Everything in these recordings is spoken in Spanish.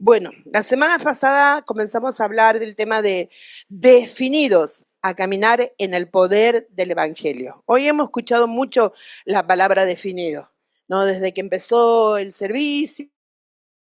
Bueno, la semana pasada comenzamos a hablar del tema de definidos a caminar en el poder del Evangelio. Hoy hemos escuchado mucho la palabra definido, ¿no? Desde que empezó el servicio,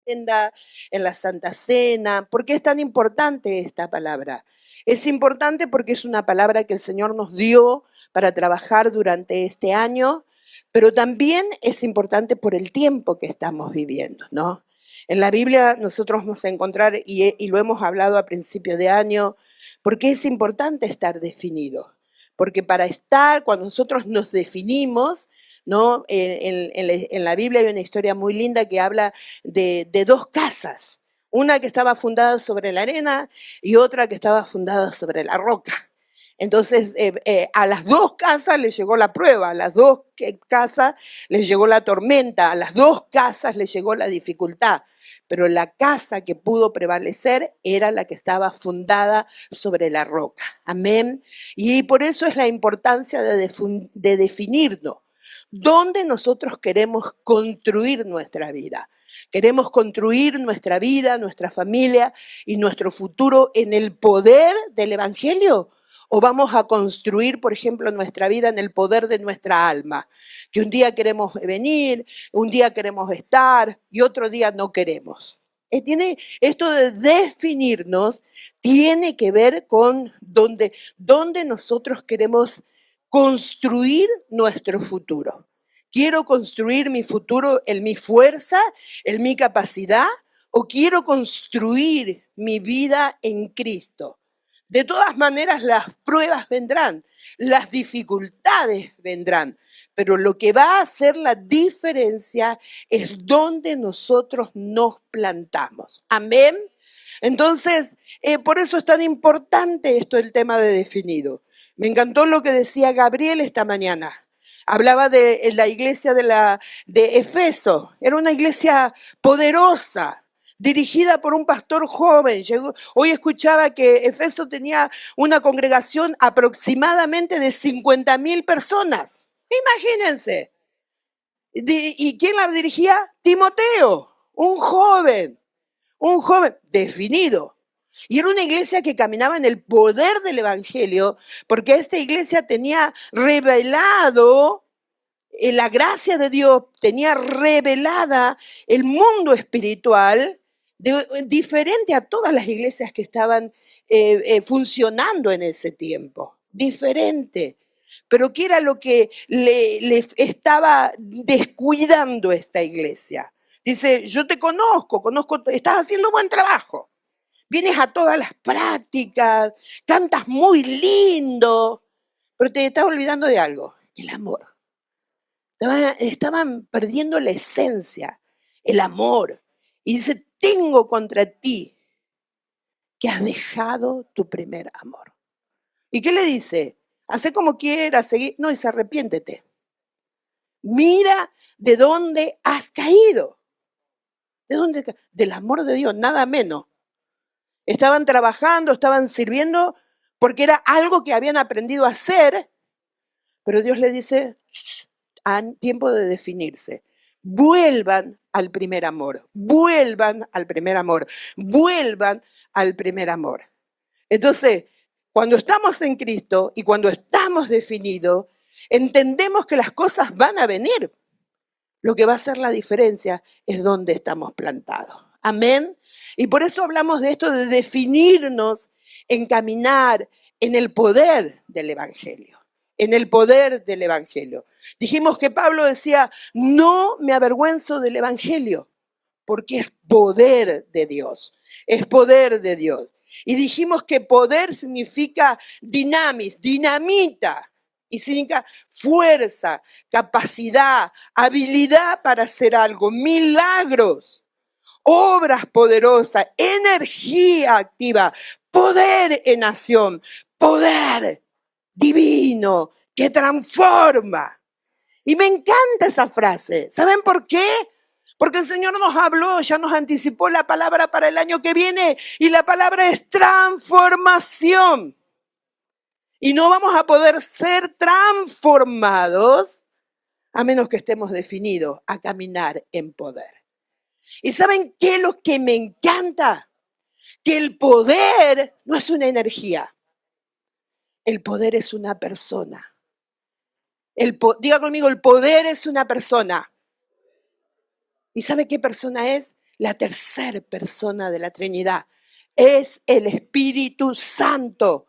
en la Santa Cena. ¿Por qué es tan importante esta palabra? Es importante porque es una palabra que el Señor nos dio para trabajar durante este año, pero también es importante por el tiempo que estamos viviendo, ¿no? En la Biblia nosotros vamos a encontrar, y lo hemos hablado a principio de año, porque es importante estar definido. Porque para estar, cuando nosotros nos definimos, ¿no? En la Biblia hay una historia muy linda que habla de dos casas. Una que estaba fundada sobre la arena y otra que estaba fundada sobre la roca. Entonces, a las dos casas les llegó la prueba, a las dos casas les llegó la tormenta, a las dos casas les llegó la dificultad. Pero la casa que pudo prevalecer era la que estaba fundada sobre la roca. Amén. Y por eso es la importancia de definirnos. ¿Dónde nosotros queremos construir nuestra vida? ¿Queremos construir nuestra vida, nuestra familia y nuestro futuro en el poder del Evangelio? ¿O vamos a construir, por ejemplo, nuestra vida en el poder de nuestra alma? Que un día queremos venir, un día queremos estar y otro día no queremos. Esto de definirnos tiene que ver con dónde nosotros queremos construir nuestro futuro. ¿Quiero construir mi futuro en mi fuerza, en mi capacidad? ¿O quiero construir mi vida en Cristo? De todas maneras, las pruebas vendrán, las dificultades vendrán, pero lo que va a hacer la diferencia es dónde nosotros nos plantamos. Amén. Entonces, por eso es tan importante esto, el tema de definido. Me encantó lo que decía Gabriel esta mañana. Hablaba de la iglesia de Efeso. Era una iglesia poderosa, dirigida por un pastor joven. Hoy escuchaba que Efeso tenía una congregación aproximadamente de 50.000 personas. Imagínense. ¿Y quién la dirigía? Timoteo, un joven definido. Y era una iglesia que caminaba en el poder del Evangelio, porque esta iglesia tenía revelado la gracia de Dios, tenía revelada el mundo espiritual diferente a todas las iglesias que estaban funcionando en ese tiempo. Diferente. Pero ¿qué era lo que le estaba descuidando esta iglesia? Dice, yo te conozco, estás haciendo buen trabajo. Vienes a todas las prácticas, cantas muy lindo, pero te estás olvidando de algo, el amor. Estaban perdiendo la esencia, el amor. Y dice, tengo contra ti que has dejado tu primer amor. ¿Y qué le dice? Hace como quieras, seguir. No, dice, arrepiéntete. Mira de dónde has caído. ¿De dónde? Del amor de Dios, nada menos. Estaban trabajando, estaban sirviendo, porque era algo que habían aprendido a hacer, pero Dios le dice, tiempo de definirse. Vuelvan al primer amor, vuelvan al primer amor, vuelvan al primer amor. Entonces, cuando estamos en Cristo y cuando estamos definidos, entendemos que las cosas van a venir. Lo que va a hacer la diferencia es dónde estamos plantados. Amén. Y por eso hablamos de esto de definirnos en caminar en el poder del Evangelio. En el poder del Evangelio. Dijimos que Pablo decía, no me avergüenzo del Evangelio, porque es poder de Dios. Es poder de Dios. Y dijimos que poder significa dinamita. Y significa fuerza, capacidad, habilidad para hacer algo, milagros, obras poderosas, energía activa, poder en acción, poder divino que transforma. Y me encanta esa frase. ¿Saben por qué? Porque el Señor nos habló, ya nos anticipó la palabra para el año que viene y la palabra es transformación. Y no vamos a poder ser transformados a menos que estemos definidos a caminar en poder. ¿Y saben qué es lo que me encanta? Que el poder no es una energía. El poder es una persona. Diga conmigo, el poder es una persona. ¿Y sabe qué persona es? La tercera persona de la Trinidad. Es el Espíritu Santo.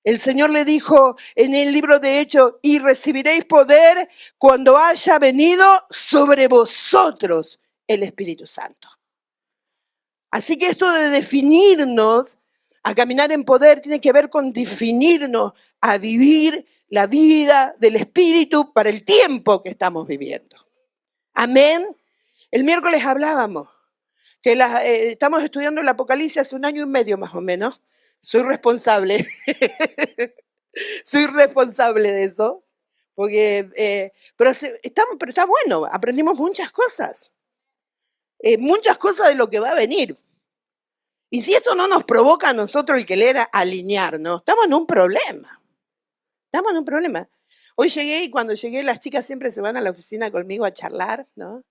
El Señor le dijo en el libro de Hechos, y recibiréis poder cuando haya venido sobre vosotros el Espíritu Santo. Así que esto de definirnos a caminar en poder tiene que ver con definirnos a vivir la vida del Espíritu para el tiempo que estamos viviendo. Amén. El miércoles hablábamos que estamos estudiando el Apocalipsis hace 1 año y medio más o menos. Soy responsable. Soy responsable de eso. Pero está bueno, aprendimos muchas cosas de lo que va a venir. Y si esto no nos provoca a nosotros el querer alinearnos, estamos en un problema. Hoy llegué y cuando llegué las chicas siempre se van a la oficina conmigo a charlar, ¿no?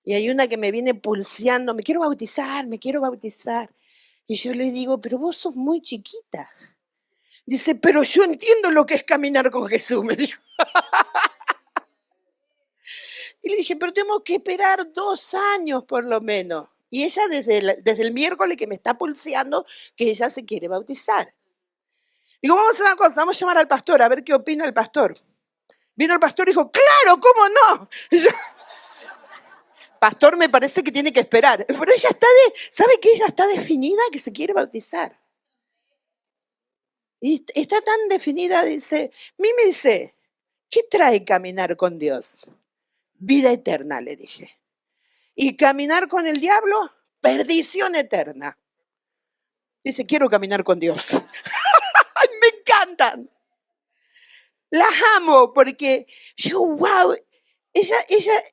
Y hay una que me viene pulseando, me quiero bautizar. Y yo le digo, pero vos sos muy chiquita. Dice, pero yo entiendo lo que es caminar con Jesús, me dijo. Y le dije, pero tenemos que esperar 2 años por lo menos. Y ella desde el miércoles que me está pulseando que ella se quiere bautizar. Digo, vamos a hacer una cosa, vamos a llamar al pastor a ver qué opina el pastor. Vino el pastor y dijo, claro, ¿cómo no? Y yo, pastor, me parece que tiene que esperar. Pero ella ¿sabe que ella está definida que se quiere bautizar? Y está tan definida, dice, me dice, ¿qué trae caminar con Dios? Vida eterna, le dije. Y caminar con el diablo, perdición eterna. Dice, quiero caminar con Dios. ¡Ay, me encantan! Las amo porque yo, wow, ella,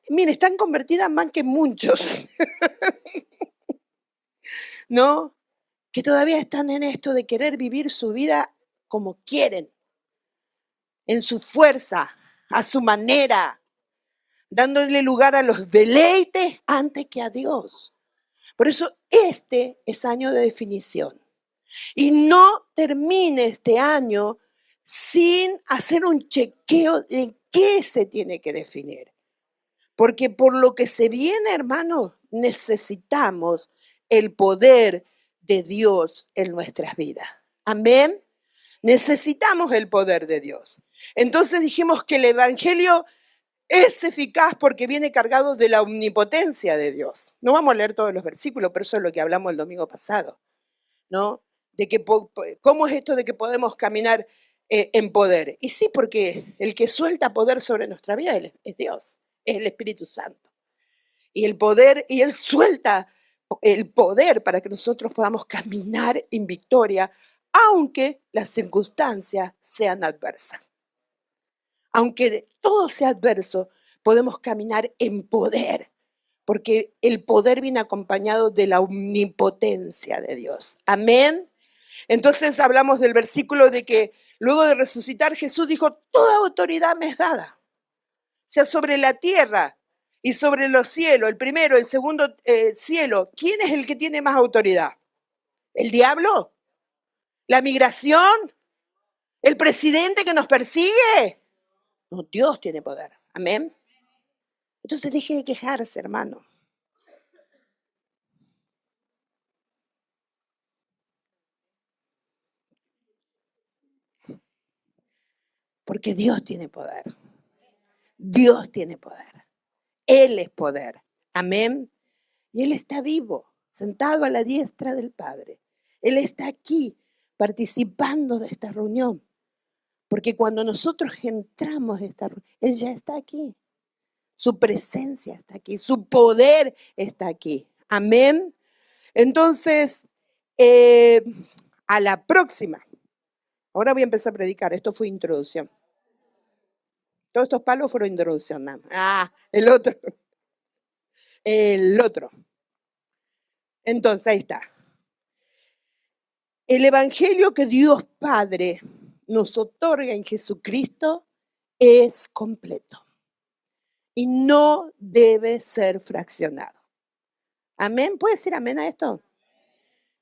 mire, están convertidas más que muchos, ¿no? Que todavía están en esto de querer vivir su vida como quieren, en su fuerza, a su manera, dándole lugar a los deleites antes que a Dios. Por eso este es año de definición. Y no termine este año sin hacer un chequeo de qué se tiene que definir. Porque por lo que se viene, hermanos, necesitamos el poder de Dios en nuestras vidas. Amén. Necesitamos el poder de Dios. Entonces dijimos que el Evangelio es eficaz porque viene cargado de la omnipotencia de Dios. No vamos a leer todos los versículos, pero eso es lo que hablamos el domingo pasado, ¿no? De que cómo es esto de que podemos caminar en poder. Y sí, porque el que suelta poder sobre nuestra vida es Dios, es el Espíritu Santo. Y el poder, y Él suelta el poder para que nosotros podamos caminar en victoria, aunque las circunstancias sean adversas. Aunque todo sea adverso, podemos caminar en poder, porque el poder viene acompañado de la omnipotencia de Dios. Amén. Entonces hablamos del versículo de que luego de resucitar Jesús dijo, toda autoridad me es dada. O sea, sobre la tierra y sobre los cielos, el primero, el segundo cielo, ¿quién es el que tiene más autoridad? ¿El diablo? ¿La migración? ¿El presidente que nos persigue? No, Dios tiene poder. Amén. Entonces deje de quejarse, hermano. Porque Dios tiene poder. Dios tiene poder. Él es poder. Amén. Y Él está vivo, sentado a la diestra del Padre. Él está aquí participando de esta reunión. Porque cuando nosotros entramos a esta reunión, Él ya está aquí. Su presencia está aquí. Su poder está aquí. Amén. Entonces, a la próxima. Ahora voy a empezar a predicar. Esto fue introducción. Todos estos palos fueron introducción. El otro. El otro. Entonces, ahí está. El evangelio que Dios Padre nos otorga en Jesucristo es completo. y no debe ser fraccionado. ¿Amén? ¿Puede decir amén a esto?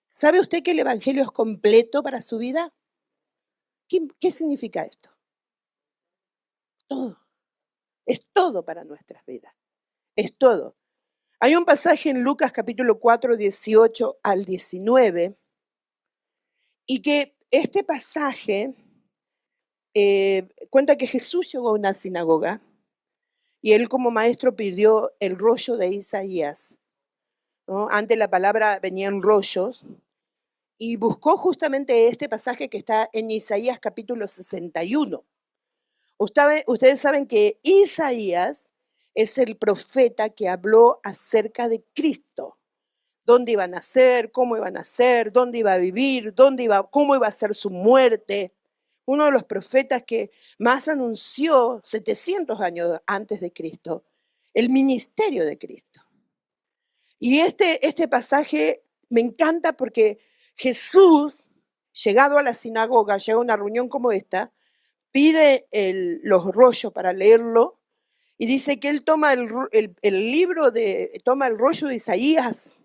¿Sabe usted que el Evangelio es completo para su vida? ¿Qué significa esto? Todo. Es todo para nuestras vidas. Es todo. Hay un pasaje en Lucas capítulo 4, 18 al 19, y que este pasaje cuenta que Jesús llegó a una sinagoga y él como maestro pidió el rollo de Isaías, ¿no? Antes la palabra venían rollos, y buscó justamente este pasaje que está en Isaías capítulo 61. Ustedes saben que Isaías es el profeta que habló acerca de Cristo. Dónde iba a nacer, cómo iba a nacer, dónde iba a vivir, cómo iba a ser su muerte. Uno de los profetas que más anunció 700 años antes de Cristo, el ministerio de Cristo. Y este pasaje me encanta porque Jesús, llegado a la sinagoga, llega a una reunión como esta, pide los rollos para leerlo y dice que él toma toma el rollo de Isaías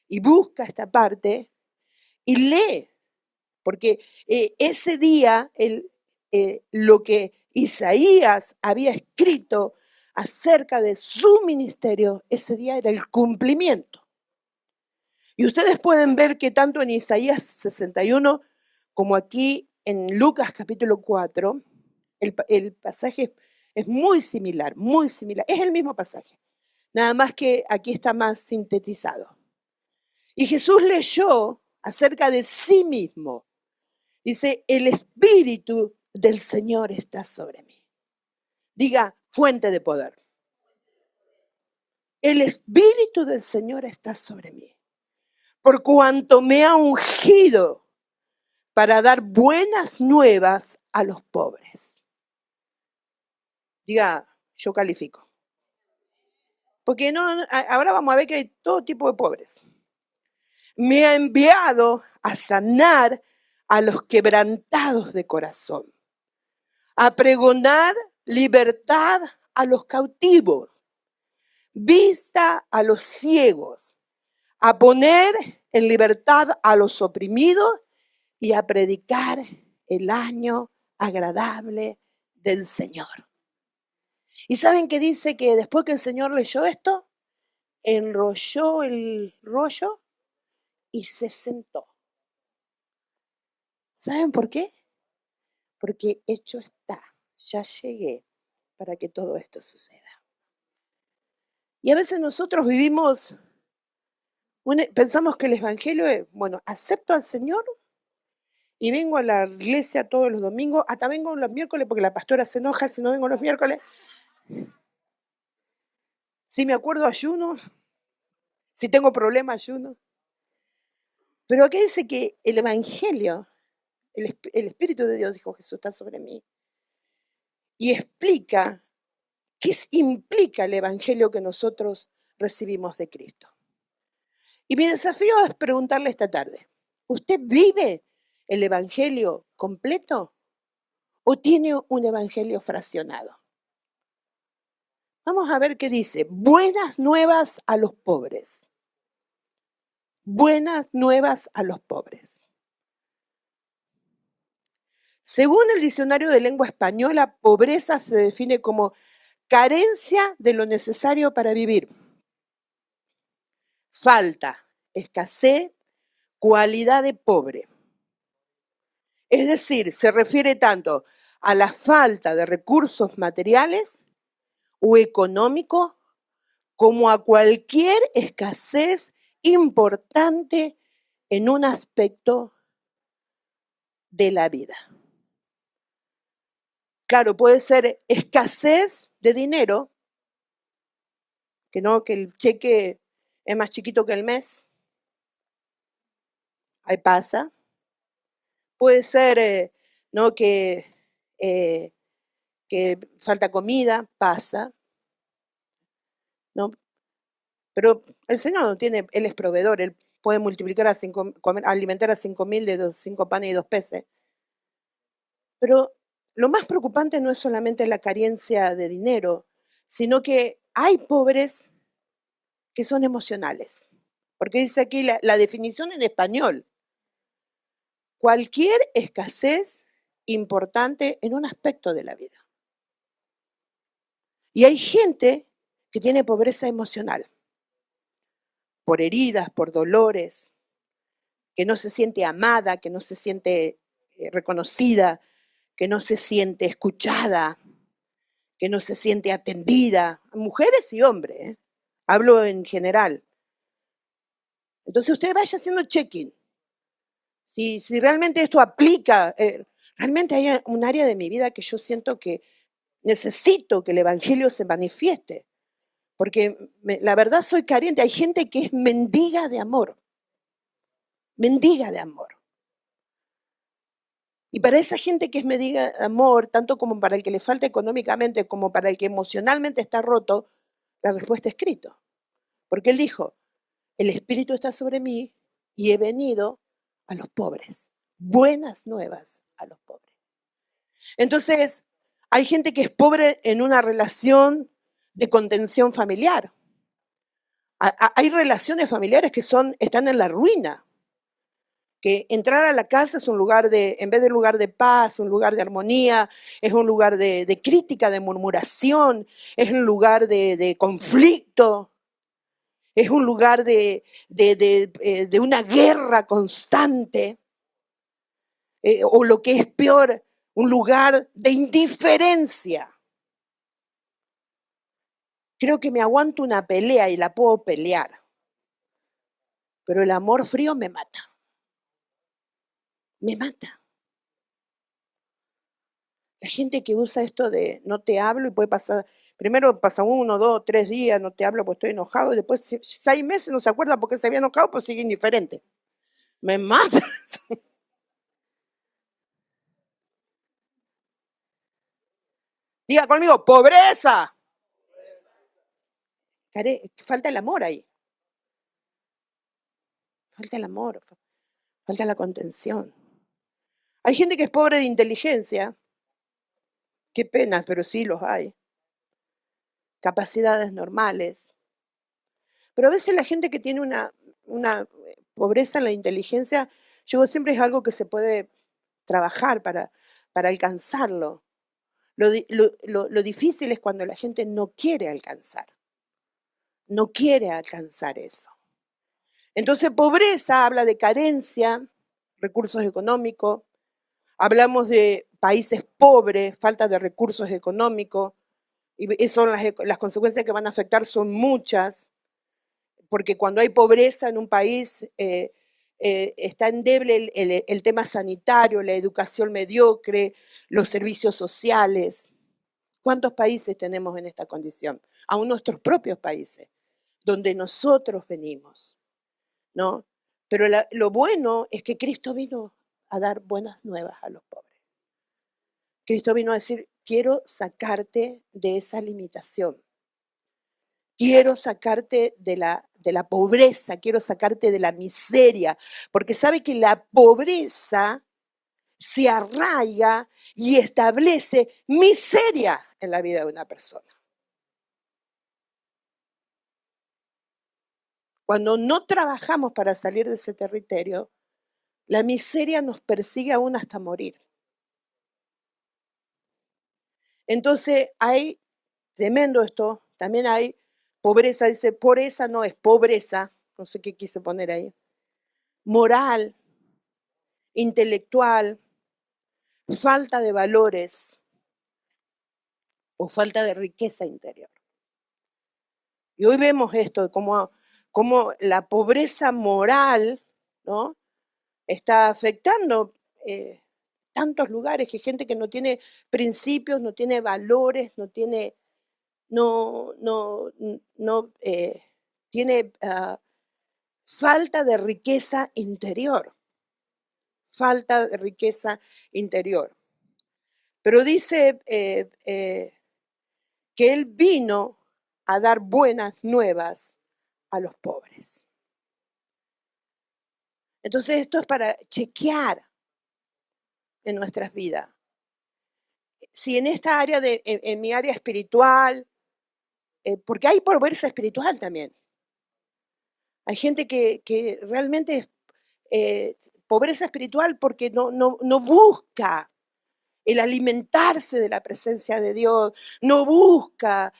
y busca esta parte y lee, porque ese día lo que Isaías había escrito acerca de su ministerio, ese día era el cumplimiento. Y ustedes pueden ver que tanto en Isaías 61 como aquí en Lucas capítulo 4, el pasaje es muy similar, muy similar. Es el mismo pasaje, nada más que aquí está más sintetizado. Y Jesús leyó acerca de sí mismo. Dice, el Espíritu del Señor está sobre mí. Diga, fuente de poder. El Espíritu del Señor está sobre mí, por cuanto me ha ungido para dar buenas nuevas a los pobres. Diga, yo califico. Porque ahora vamos a ver que hay todo tipo de pobres. Me ha enviado a sanar a los quebrantados de corazón, a pregonar libertad a los cautivos, vista a los ciegos, a poner en libertad a los oprimidos y a predicar el año agradable del Señor. ¿Y saben qué dice? Que después que el Señor leyó esto, enrolló el rollo y se sentó. ¿Saben por qué? Porque hecho está, ya llegué para que todo esto suceda. Y a veces nosotros pensamos que el Evangelio es, bueno, acepto al Señor y vengo a la iglesia todos los domingos, hasta vengo los miércoles porque la pastora se enoja si no vengo los miércoles. Si me acuerdo, ayuno. Si tengo problemas, ayuno. Pero aquí dice que el Evangelio, el Espíritu de Dios, dijo Jesús, está sobre mí. Y explica qué implica el Evangelio que nosotros recibimos de Cristo. Y mi desafío es preguntarle esta tarde, ¿usted vive el Evangelio completo o tiene un Evangelio fraccionado? Vamos a ver qué dice. Buenas nuevas a los pobres. Buenas nuevas a los pobres. Según el diccionario de lengua española, pobreza se define como carencia de lo necesario para vivir. Falta, escasez, cualidad de pobre. Es decir, se refiere tanto a la falta de recursos materiales o económicos como a cualquier escasez importante en un aspecto de la vida. Claro, puede ser escasez de dinero, que el cheque es más chiquito que el mes. Ahí pasa. Puede ser ¿no? que falta comida, pasa. ¿No? Pero el Señor no tiene, Él es proveedor, Él puede multiplicar alimentar a 5.000 de 5 panes y 2 peces. Pero lo más preocupante no es solamente la carencia de dinero, sino que hay pobres que son emocionales. Porque dice aquí la definición en español: cualquier escasez importante en un aspecto de la vida. Y hay gente que tiene pobreza emocional, por heridas, por dolores, que no se siente amada, que no se siente reconocida, que no se siente escuchada, que no se siente atendida, mujeres y hombres, ¿eh? Hablo en general. Entonces usted vaya haciendo check-in. Si realmente esto aplica, realmente hay un área de mi vida que yo siento que necesito que el Evangelio se manifieste, porque la verdad soy carente. Hay gente que es mendiga de amor, mendiga de amor. Y para esa gente que es mendiga de amor, tanto como para el que le falta económicamente, como para el que emocionalmente está roto, la respuesta es Cristo. Porque Él dijo: el Espíritu está sobre mí y he venido a los pobres. Buenas nuevas a los pobres. Entonces, hay gente que es pobre en una relación de contención familiar. Hay relaciones familiares que están en la ruina. Que entrar a la casa es un lugar en vez de lugar de paz, un lugar de armonía, es un lugar de crítica, de murmuración, es un lugar de conflicto, es un lugar de una guerra constante, o lo que es peor, un lugar de indiferencia. Creo que me aguanto una pelea y la puedo pelear, pero el amor frío me mata. Me mata. La gente que usa esto de no te hablo y puede pasar, primero pasa 1, 2, 3 días, no te hablo porque estoy enojado, y después 6 meses no se acuerda porque se había enojado, pues sigue indiferente. Me mata. Diga conmigo: pobreza. Falta el amor ahí. Falta el amor, falta la contención. Hay gente que es pobre de inteligencia. Qué pena, pero sí los hay. Capacidades normales. Pero a veces la gente que tiene una pobreza en la inteligencia, yo siempre es algo que se puede trabajar para alcanzarlo. Lo difícil es cuando la gente no quiere alcanzar. No quiere alcanzar eso. Entonces, pobreza habla de carencia, recursos económicos. Hablamos de países pobres, falta de recursos económicos. Y son las consecuencias que van a afectar son muchas, porque cuando hay pobreza en un país, está endeble el tema sanitario, la educación mediocre, los servicios sociales. ¿Cuántos países tenemos en esta condición? Aún nuestros propios países, donde nosotros venimos, ¿no? Pero lo bueno es que Cristo vino a dar buenas nuevas a los pobres. Cristo vino a decir: quiero sacarte de esa limitación. Quiero sacarte de la pobreza, quiero sacarte de la miseria, porque sabe que la pobreza se arraiga y establece miseria en la vida de una persona. Cuando no trabajamos para salir de ese territorio, la miseria nos persigue aún hasta morir. Entonces hay, tremendo esto, también hay pobreza, dice, pobreza no es pobreza, no sé qué quise poner ahí, moral, intelectual, falta de valores o falta de riqueza interior. Y hoy vemos esto, como la pobreza moral, ¿no?, está afectando tantos lugares, que gente que no tiene principios, no tiene valores, no tiene, tiene falta de riqueza interior, falta de riqueza interior. Pero dice que Él vino a dar buenas nuevas a los pobres. Entonces esto es para chequear en nuestras vidas. Si en esta área, en mi área espiritual, porque hay pobreza espiritual también. Hay gente que realmente es pobreza espiritual porque no busca el alimentarse de la presencia de Dios, no busca.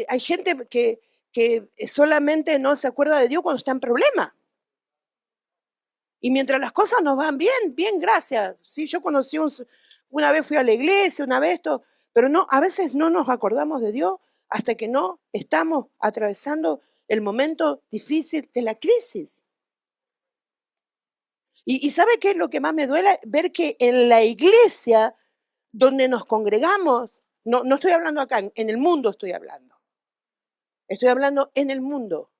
Hay gente que solamente no se acuerda de Dios cuando está en problema. Y mientras las cosas nos van bien, bien, gracias. Sí, yo conocí una vez fui a la iglesia, una vez esto, pero no, a veces no nos acordamos de Dios hasta que no estamos atravesando el momento difícil de la crisis. Y ¿sabe qué es lo que más me duele? Ver que en la iglesia donde nos congregamos, no estoy hablando acá, en el mundo estoy hablando. Estoy hablando en el mundo.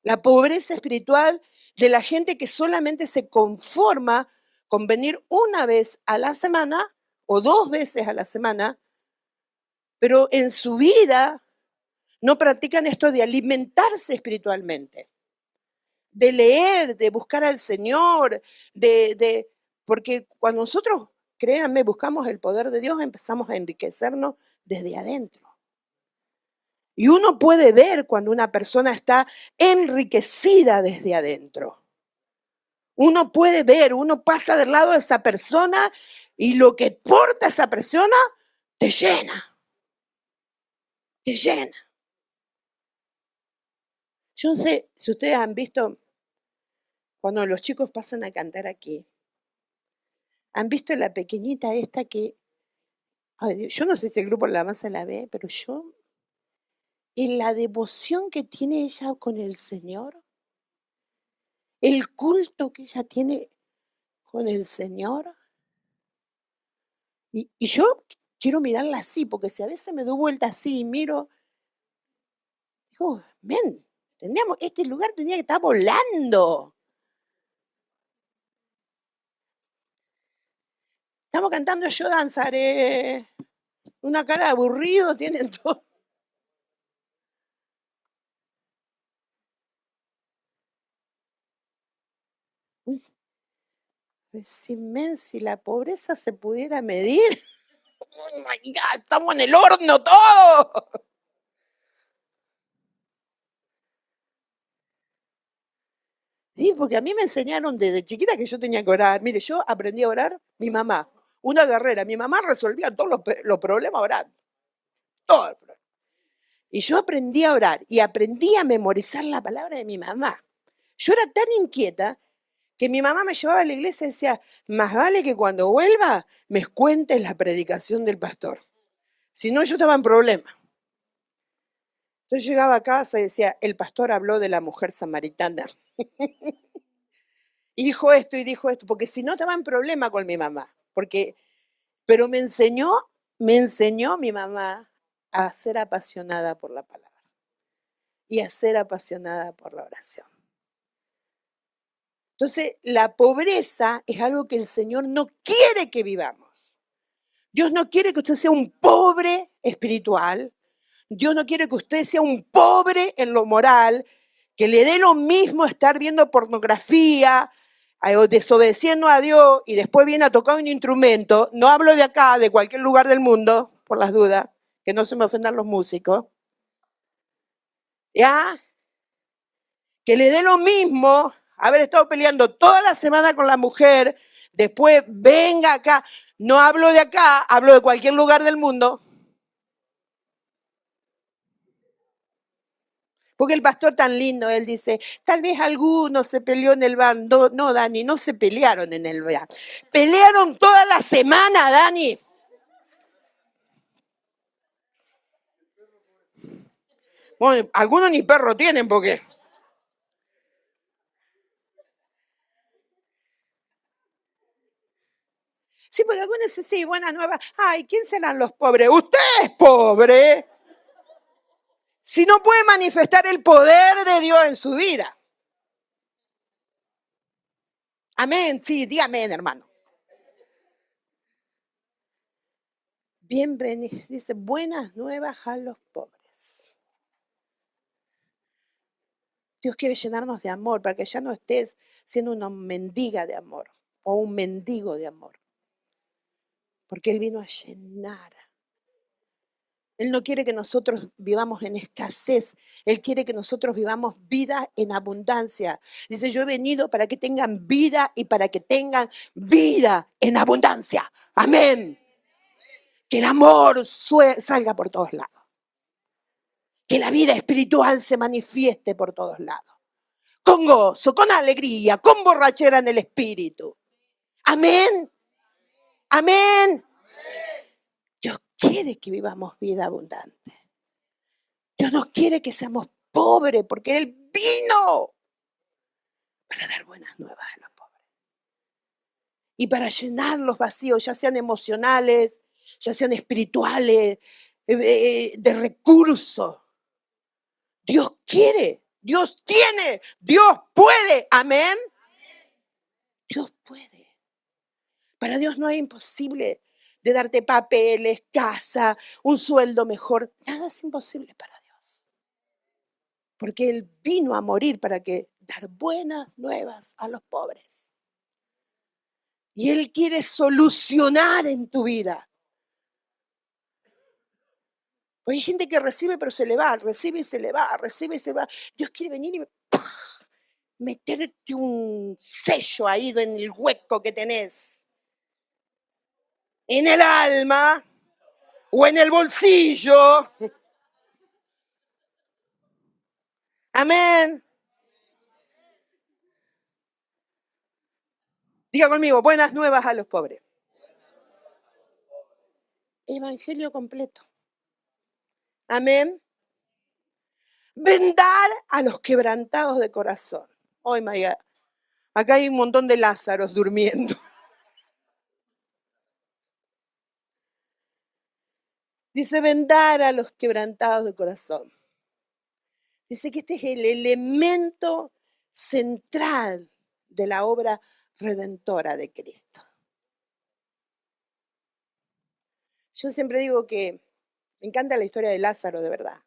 La pobreza espiritual de la gente que solamente se conforma con venir una vez a la semana o 2 veces a la semana, pero en su vida no practican esto de alimentarse espiritualmente, de leer, de buscar al Señor, porque cuando nosotros, créanme, buscamos el poder de Dios, empezamos a enriquecernos desde adentro. Y uno puede ver cuando una persona está enriquecida desde adentro. Uno puede ver, uno pasa del lado de esa persona y lo que porta esa persona te llena, te llena. Yo no sé si ustedes han visto cuando los chicos pasan a cantar aquí, han visto la pequeñita esta que, ay, yo no sé si el grupo La Masa la ve, pero yo, en la devoción que tiene ella con el Señor, el culto que ella tiene con el Señor, y yo quiero mirarla así, porque si a veces me doy vuelta así y miro, digo, men, este lugar tenía que estar volando. Estamos cantando Yo danzaré. Una cara de aburrido tienen todos. Decime, si la pobreza se pudiera medir. Oh my God, estamos en el horno todo. Sí, porque a mí me enseñaron desde chiquita que yo tenía que orar. Mire, yo aprendí a orar, mi mamá, una guerrera. Mi mamá resolvía todos los problemas orando. Todo el problema. Y yo aprendí a orar y aprendí a memorizar la palabra de mi mamá. Yo era tan inquieta que mi mamá me llevaba a la iglesia y decía, más vale que cuando vuelva me cuentes la predicación del pastor. Si no, yo estaba en problema. Entonces llegaba a casa y decía, el pastor habló de la mujer samaritana. Y dijo esto, porque si no estaba en problema con mi mamá. Pero me enseñó mi mamá a ser apasionada por la palabra y a ser apasionada por la oración. Entonces, la pobreza es algo que el Señor no quiere que vivamos. Dios no quiere que usted sea un pobre espiritual. Dios no quiere que usted sea un pobre en lo moral, que le dé lo mismo estar viendo pornografía o desobedeciendo a Dios y después viene a tocar un instrumento. No hablo de acá, de cualquier lugar del mundo, por las dudas, que no se me ofendan los músicos. ¿Ya? Que le dé lo mismo haber estado peleando toda la semana con la mujer, después venga acá. No hablo de acá, hablo de cualquier lugar del mundo. Porque el pastor tan lindo, él dice, tal vez alguno se peleó en el bando. No, Dani, no se pelearon en el bando. Pelearon toda la semana, Dani. Bueno, algunos ni perro tienen porque... Sí, porque algunos dicen, sí, buena nueva. Ay, ¿quién serán los pobres? Usted es pobre. Si no puede manifestar el poder de Dios en su vida. Amén, sí, di amén, hermano. Bienvenido, dice, buenas nuevas a los pobres. Dios quiere llenarnos de amor para que ya no estés siendo una mendiga de amor o un mendigo de amor. Porque Él vino a llenar. Él no quiere que nosotros vivamos en escasez. Él quiere que nosotros vivamos vida en abundancia. Dice, yo he venido para que tengan vida y para que tengan vida en abundancia. Amén. Que el amor salga por todos lados. Que la vida espiritual se manifieste por todos lados. Con gozo, con alegría, con borrachera en el espíritu. Amén. Amén. Dios quiere que vivamos vida abundante. Dios no quiere que seamos pobres porque Él vino para dar buenas nuevas a los pobres. Y para llenar los vacíos, ya sean emocionales, ya sean espirituales, de recursos. Dios quiere, Dios tiene, Dios puede. Amén. Dios puede. Para Dios no es imposible de darte papeles, casa, un sueldo mejor. Nada es imposible para Dios. Porque Él vino a morir para dar buenas nuevas a los pobres. Y Él quiere solucionar en tu vida. Hay gente que recibe pero se le va, recibe y se le va, recibe y se va. Dios quiere venir y meterte un sello ahí en el hueco que tenés. En el alma o en el bolsillo. Amén. Diga conmigo, buenas nuevas a los pobres. Evangelio completo. Amén. Vendar a los quebrantados de corazón. Hoy, Maya, acá hay un montón de Lázaros durmiendo. Dice, vendar a los quebrantados de corazón. Dice que este es el elemento central de la obra redentora de Cristo. Yo siempre digo que me encanta la historia de Lázaro, de verdad.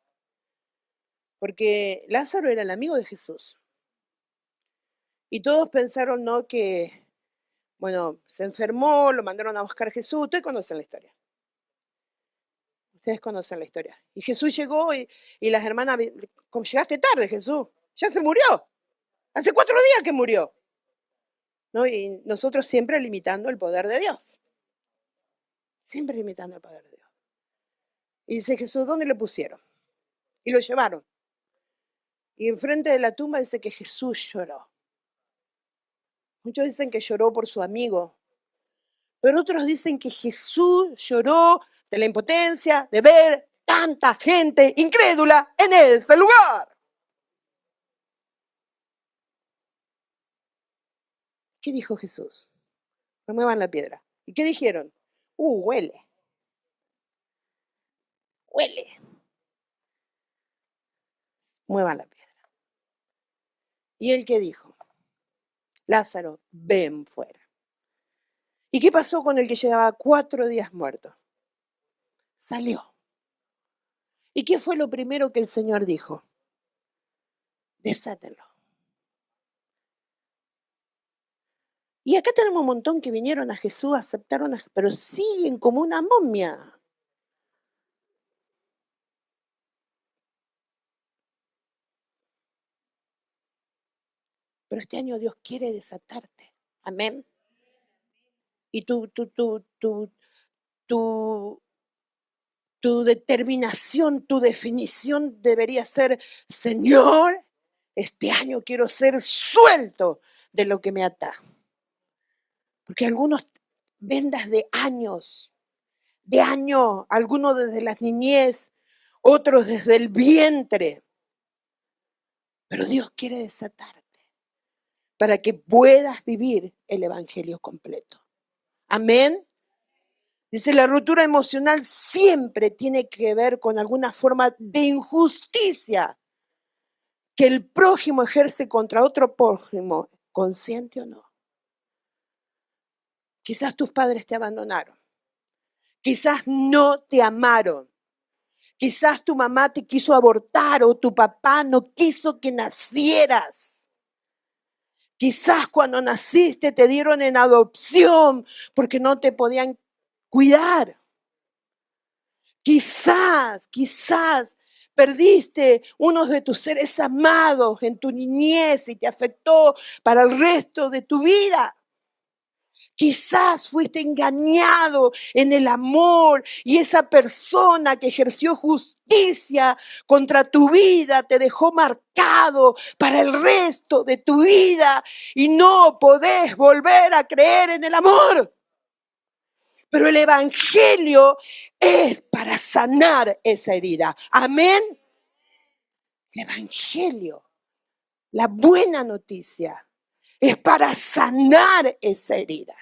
Porque Lázaro era el amigo de Jesús. Y todos pensaron, ¿no?, que, bueno, se enfermó, lo mandaron a buscar a Jesús. Ustedes conocen la historia. Ustedes conocen la historia. Y Jesús llegó y las hermanas, llegaste tarde, Jesús. Ya se murió. Hace 4 días que murió. ¿No? Y nosotros siempre limitando el poder de Dios. Siempre limitando el poder de Dios. Y dice Jesús, ¿dónde le pusieron? Y lo llevaron. Y enfrente de la tumba dice que Jesús lloró. Muchos dicen que lloró por su amigo. Pero otros dicen que Jesús lloró de la impotencia de ver tanta gente incrédula en ese lugar. ¿Qué dijo Jesús? Remuevan la piedra. ¿Y qué dijeron? Huele. Huele. Muevan la piedra. ¿Y él qué dijo? Lázaro, ven fuera. ¿Y qué pasó con el que llevaba 4 días muerto? Salió. ¿Y qué fue lo primero que el Señor dijo? Desátenlo. Y acá tenemos un montón que vinieron a Jesús, aceptaron, pero siguen como una momia. Pero este año Dios quiere desatarte. Amén. Y tu determinación, tu definición debería ser, Señor, este año quiero ser suelto de lo que me ata. Porque algunos vendas de años, algunos desde la niñez, otros desde el vientre. Pero Dios quiere desatarte para que puedas vivir el evangelio completo. Amén. Dice, la ruptura emocional siempre tiene que ver con alguna forma de injusticia que el prójimo ejerce contra otro prójimo, consciente o no. Quizás tus padres te abandonaron. Quizás no te amaron. Quizás tu mamá te quiso abortar o tu papá no quiso que nacieras. Quizás cuando naciste te dieron en adopción porque no te podían cuidar. Quizás perdiste uno de tus seres amados en tu niñez y te afectó para el resto de tu vida. Quizás fuiste engañado en el amor y esa persona que ejerció justicia contra tu vida te dejó marcado para el resto de tu vida y no podés volver a creer en el amor. Pero el evangelio es para sanar esa herida. Amén. El evangelio, la buena noticia, es para sanar esa herida.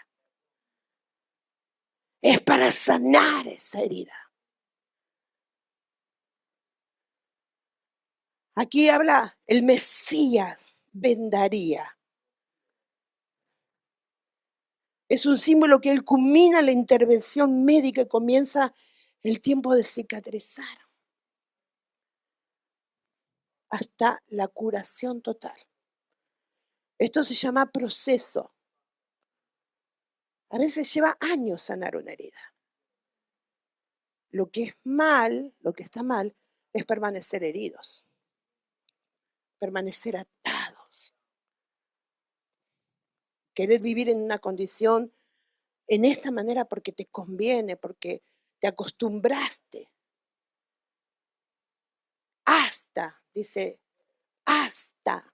Es para sanar esa herida. Aquí habla el Mesías vendaría. Es un símbolo que él culmina la intervención médica y comienza el tiempo de cicatrizar hasta la curación total. Esto se llama proceso. A veces lleva años sanar una herida. Lo que está mal, es permanecer heridos, permanecer atados, querer vivir en una condición en esta manera porque te conviene, porque te acostumbraste. Dice, hasta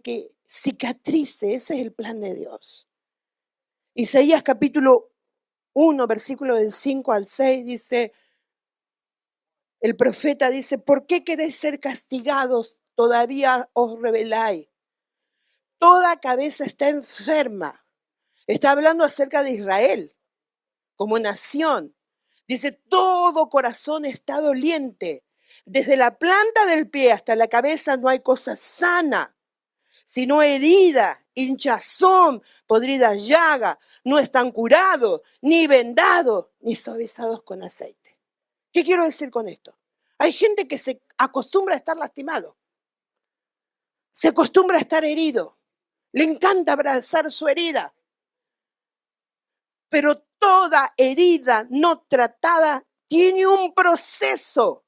que cicatrice. Ese es el plan de Dios. Isaías capítulo 1, versículo del 5 al 6 dice, el profeta dice, ¿por qué queréis ser castigados? Todavía os rebeláis. Toda cabeza está enferma. Está hablando acerca de Israel como nación. Dice, todo corazón está doliente. Desde la planta del pie hasta la cabeza no hay cosa sana, sino herida, hinchazón, podrida llaga. No están curados, ni vendados, ni suavizados con aceite. ¿Qué quiero decir con esto? Hay gente que se acostumbra a estar lastimado. Se acostumbra a estar herido. Le encanta abrazar su herida. Pero toda herida no tratada tiene un proceso.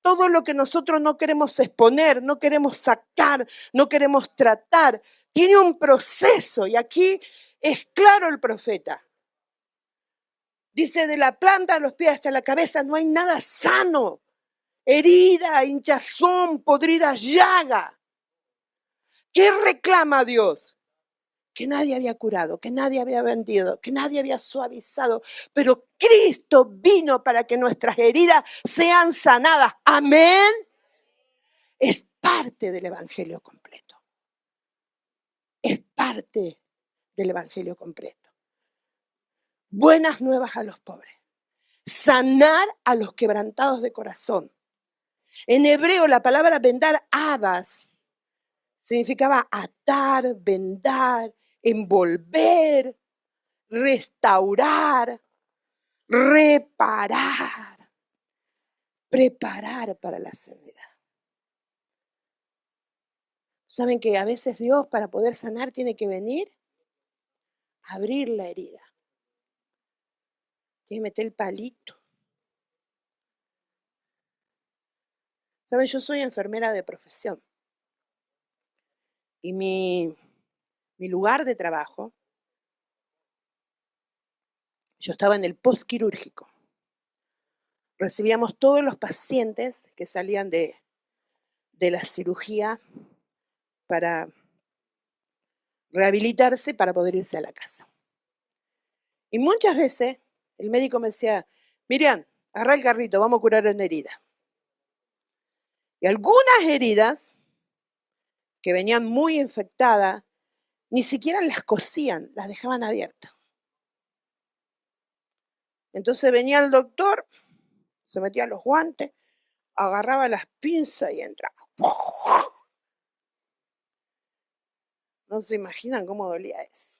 Todo lo que nosotros no queremos exponer, no queremos sacar, no queremos tratar, tiene un proceso. Y aquí es claro el profeta. Dice, de la planta de los pies hasta la cabeza no hay nada sano. Herida, hinchazón, podrida llaga. ¿Qué reclama Dios? Que nadie había curado, que nadie había vendido, que nadie había suavizado. Pero Cristo vino para que nuestras heridas sean sanadas. Amén. Es parte del evangelio completo. Es parte del evangelio completo. Buenas nuevas a los pobres. Sanar a los quebrantados de corazón. En hebreo la palabra vendar, abas, significaba atar, vendar, envolver, restaurar, reparar, preparar para la sanidad. ¿Saben que a veces Dios para poder sanar tiene que venir? Abrir la herida. Tiene que meter el palito. ¿Saben? Yo soy enfermera de profesión. Y mi lugar de trabajo, yo estaba en el postquirúrgico. Recibíamos todos los pacientes que salían de la cirugía para rehabilitarse para poder irse a la casa. Y muchas veces el médico me decía, Miriam, agarra el carrito, vamos a curar una herida. Y algunas heridas que venían muy infectadas, ni siquiera las cosían, las dejaban abiertas. Entonces venía el doctor, se metía los guantes, agarraba las pinzas y entraba. No se imaginan cómo dolía eso.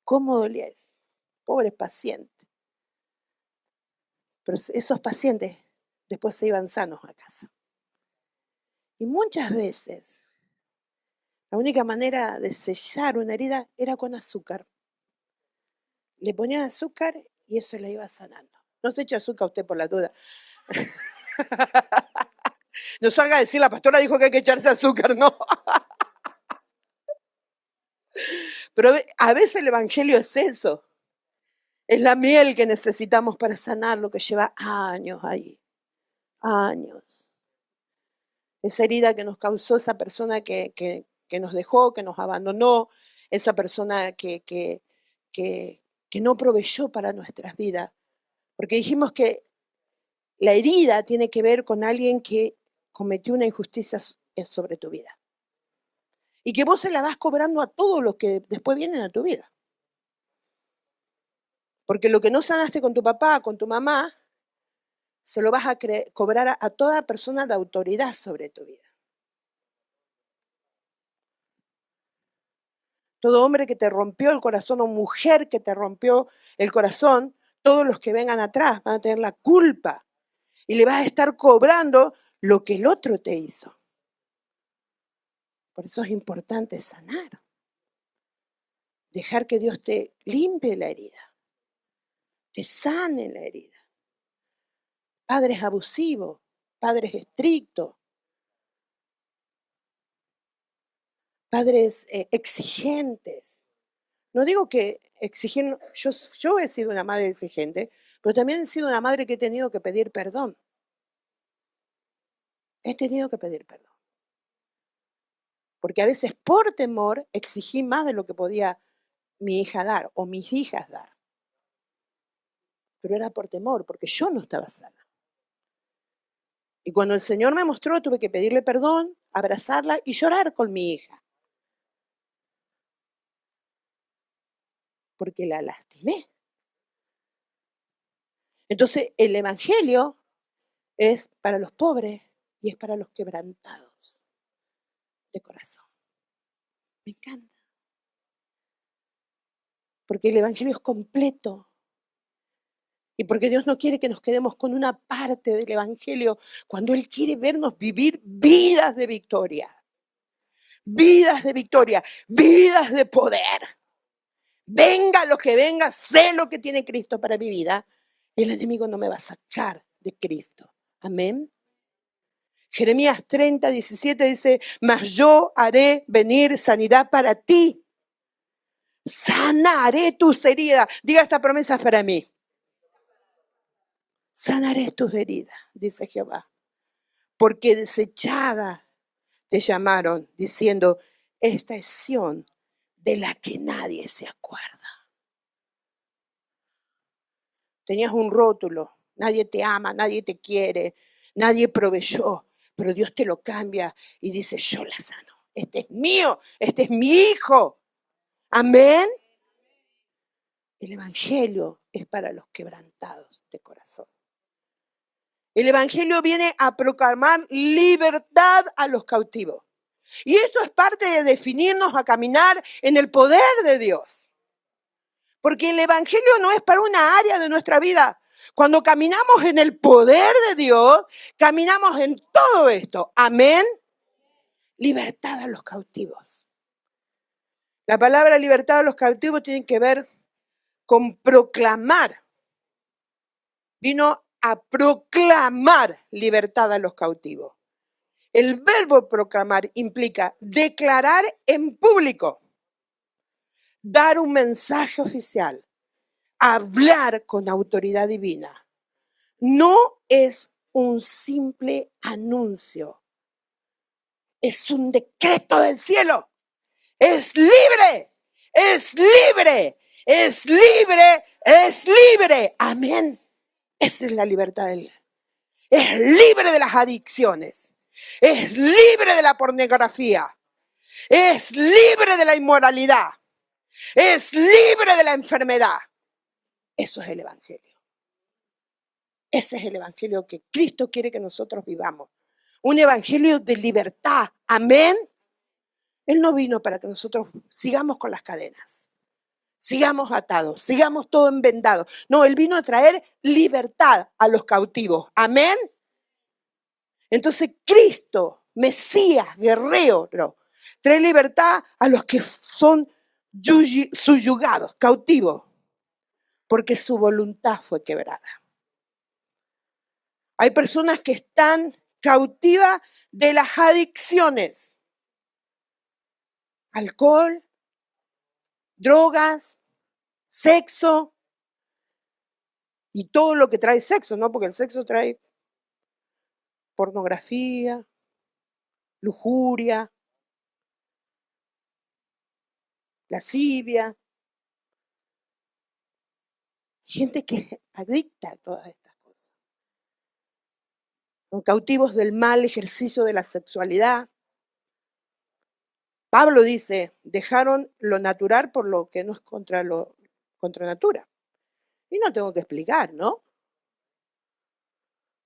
¿Cómo dolía eso? Pobres pacientes. Pero esos pacientes después se iban sanos a casa. Y muchas veces la única manera de sellar una herida era con azúcar. le ponía azúcar y eso la iba sanando. No se eche azúcar usted por la duda. No salga a decir, la pastora dijo que hay que echarse azúcar, no. Pero a veces el evangelio es eso. Es la miel que necesitamos para sanar lo que lleva años ahí. Años. Esa herida que nos causó esa persona que nos dejó, que nos abandonó, esa persona que no proveyó para nuestras vidas. Porque dijimos que la herida tiene que ver con alguien que cometió una injusticia sobre tu vida. Y que vos se la vas cobrando a todos los que después vienen a tu vida. Porque lo que no sanaste con tu papá, con tu mamá, se lo vas a cobrar a toda persona de autoridad sobre tu vida. Todo hombre que te rompió el corazón o mujer que te rompió el corazón, todos los que vengan atrás van a tener la culpa y le vas a estar cobrando lo que el otro te hizo. Por eso es importante sanar. Dejar que Dios te limpie la herida, te sane la herida. Padres abusivos, padres estrictos, padres exigentes. No digo que exigir, yo he sido una madre exigente, pero también he sido una madre que he tenido que pedir perdón. He tenido que pedir perdón. Porque a veces por temor exigí más de lo que podía mi hija dar o mis hijas dar. Pero era por temor, porque yo no estaba sana. Y cuando el Señor me mostró, tuve que pedirle perdón, abrazarla y llorar con mi hija. Porque la lastimé. Entonces, el evangelio es para los pobres y es para los quebrantados de corazón. Me encanta. Porque el evangelio es completo. Y porque Dios no quiere que nos quedemos con una parte del evangelio, cuando Él quiere vernos vivir vidas de victoria. Vidas de victoria, vidas de poder. Venga lo que venga, sé lo que tiene Cristo para mi vida. Y el enemigo no me va a sacar de Cristo. Amén. Jeremías 30:17 dice, mas yo haré venir sanidad para ti. Sanaré tus heridas. Diga esta promesa para mí. Sanaré tus heridas, dice Jehová. Porque desechada te llamaron, diciendo, esta es Sión de la que nadie se acuerda. Tenías un rótulo, nadie te ama, nadie te quiere, nadie proveyó, pero Dios te lo cambia y dice, yo la sano. Este es mío, este es mi hijo. Amén. El evangelio es para los quebrantados de corazón. El evangelio viene a proclamar libertad a los cautivos. Y esto es parte de definirnos a caminar en el poder de Dios. Porque el evangelio no es para una área de nuestra vida. Cuando caminamos en el poder de Dios, caminamos en todo esto. Amén. Libertad a los cautivos. La palabra libertad a los cautivos tiene que ver con proclamar. Vino a proclamar libertad a los cautivos. El verbo proclamar implica declarar en público, dar un mensaje oficial, hablar con autoridad divina. No es un simple anuncio, es un decreto del cielo. Es libre, es libre, es libre, es libre. Amén. Esa es la libertad de él. Es libre de las adicciones. Es libre de la pornografía. Es libre de la inmoralidad. Es libre de la enfermedad. Eso es el evangelio. Ese es el evangelio que Cristo quiere que nosotros vivamos. Un evangelio de libertad. Amén. Él no vino para que nosotros sigamos con las cadenas, sigamos atados, sigamos todo envendados. No, Él vino a traer libertad a los cautivos. Amén. Entonces Cristo, Mesías, guerrero, trae libertad a los que son subyugados, cautivos. porque su voluntad fue quebrada. Hay personas que están cautivas de las adicciones. Alcohol, drogas, sexo y todo lo que trae sexo, ¿no? Porque el sexo trae pornografía, lujuria, lascivia. Gente que es adicta a todas estas cosas. Son cautivos del mal ejercicio de la sexualidad. Pablo dice, dejaron lo natural por lo que no es contra natura. Y no tengo que explicar, ¿no?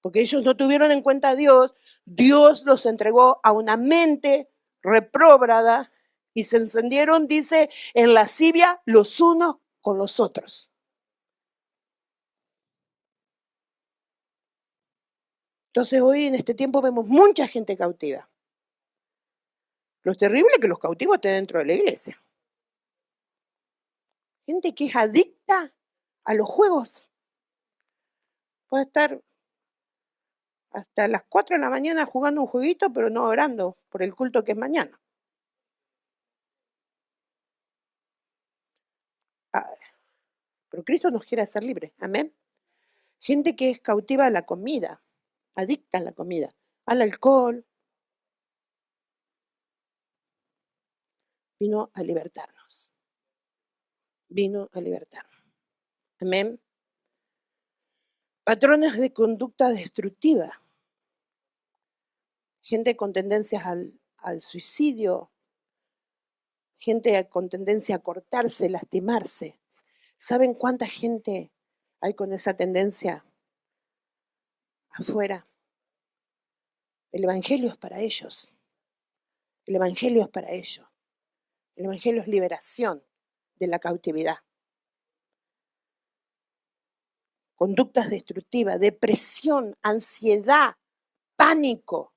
Porque ellos no tuvieron en cuenta a Dios, Dios los entregó a una mente retrógrada y se encendieron, dice, en lascivia los unos con los otros. Entonces hoy en este tiempo vemos mucha gente cautiva. Lo terrible es que los cautivos estén dentro de la iglesia. Gente que es adicta a los juegos. Puede estar hasta las 4 de la mañana jugando un jueguito, pero no orando por el culto que es mañana. Pero Cristo nos quiere hacer libres. Amén. Gente que es cautiva a la comida, adicta a la comida, al alcohol. Vino a libertarnos. Vino a libertarnos. Amén. Patrones de conducta destructiva. Gente con tendencias al suicidio. Gente con tendencia a cortarse, lastimarse. ¿Saben cuánta gente hay con esa tendencia afuera? El evangelio es para ellos. El evangelio es para ellos. El evangelio es liberación de la cautividad. Conductas destructivas, depresión, ansiedad, pánico.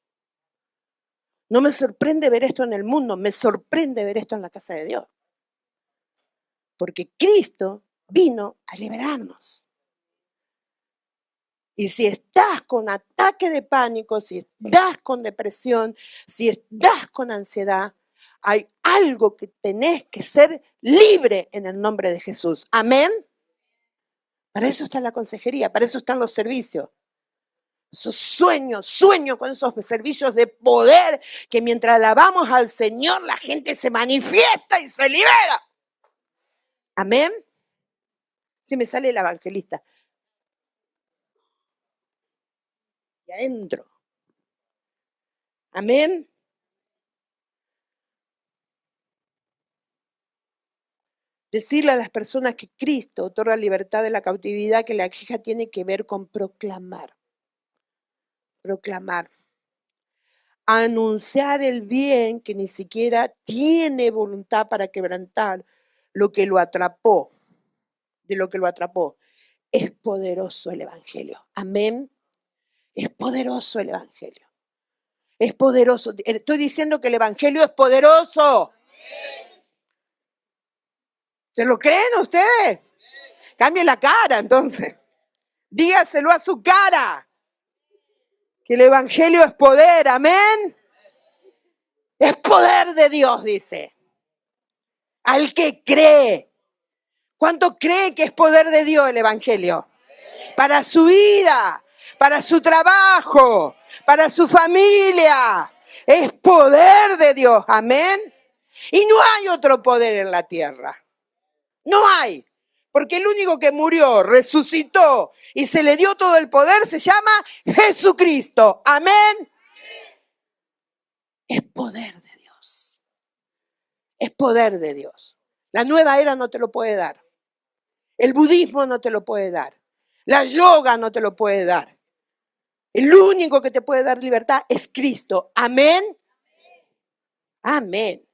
No me sorprende ver esto en el mundo, me sorprende ver esto en la casa de Dios. Porque Cristo vino a liberarnos. Y si estás con ataque de pánico, si estás con depresión, si estás con ansiedad, hay algo que tenés que ser libre en el nombre de Jesús. Amén. Para eso está la consejería, para eso están los servicios. Sueño con esos servicios de poder que mientras alabamos al Señor la gente se manifiesta y se libera. Amén. Si me sale el evangelista. Y adentro. Amén. Decirle a las personas que Cristo otorga libertad de la cautividad, que la queja tiene que ver con proclamar. Proclamar. Anunciar el bien que ni siquiera tiene voluntad para quebrantar lo que lo atrapó, de lo que lo atrapó. Es poderoso el evangelio. Amén. Es poderoso el evangelio. Es poderoso. Estoy diciendo que el evangelio es poderoso. ¿Se lo creen ustedes? Cambien la cara entonces. Dígaselo a su cara. Que el evangelio es poder. Amén. Es poder de Dios, dice. Al que cree. ¿Cuánto cree que es poder de Dios el evangelio? Para su vida, para su trabajo, para su familia. Es poder de Dios. Amén. Y no hay otro poder en la tierra. No hay. Porque el único que murió, resucitó y se le dio todo el poder se llama Jesucristo. Amén. Es poder de Dios. Es poder de Dios. La nueva era no te lo puede dar. El budismo no te lo puede dar. La yoga no te lo puede dar. El único que te puede dar libertad es Cristo. Amén. Amén.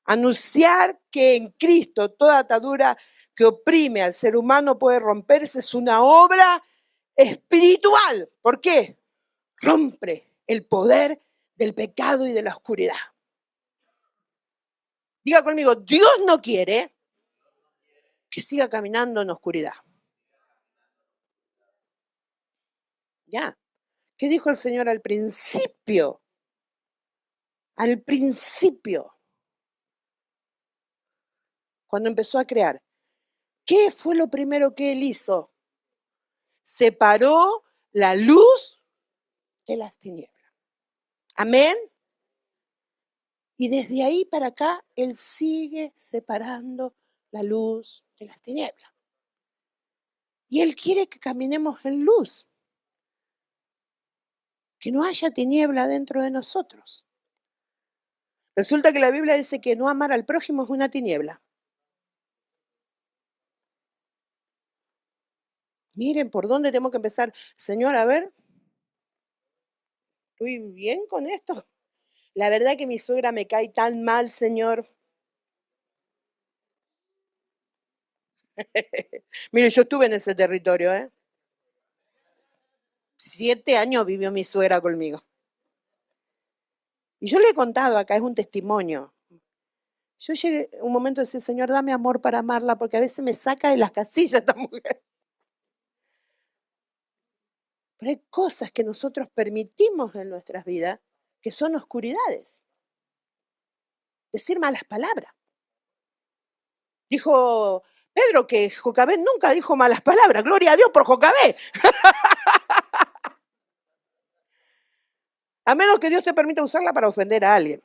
Anunciar que en Cristo toda atadura que oprime al ser humano puede romperse es una obra espiritual. ¿Por qué? Rompe el poder del pecado y de la oscuridad. Diga conmigo, Dios no quiere que siga caminando en oscuridad. Ya. ¿Qué dijo el Señor al principio? Al principio, cuando empezó a crear. ¿Qué fue lo primero que Él hizo? Separó la luz de las tinieblas. Amén. Y desde ahí para acá, Él sigue separando la luz de las tinieblas. Y Él quiere que caminemos en luz. Que no haya tiniebla dentro de nosotros. Resulta que la Biblia dice que no amar al prójimo es una tiniebla. Miren, ¿por dónde tenemos que empezar? Señor, a ver, ¿estoy bien con esto? La verdad que mi suegra me cae tan mal, Señor. Mire, yo estuve en ese territorio, ¿eh? 7 años vivió mi suegra conmigo. Y yo le he contado acá, es un testimonio. Yo llegué un momento de decir, Señor, dame amor para amarla, porque a veces me saca de las casillas esta mujer. Pero hay cosas que nosotros permitimos en nuestras vidas que son oscuridades. Decir malas palabras. Dijo Pedro que Jocabed nunca dijo malas palabras. Gloria a Dios por Jocabed. A menos que Dios te permita usarla para ofender a alguien.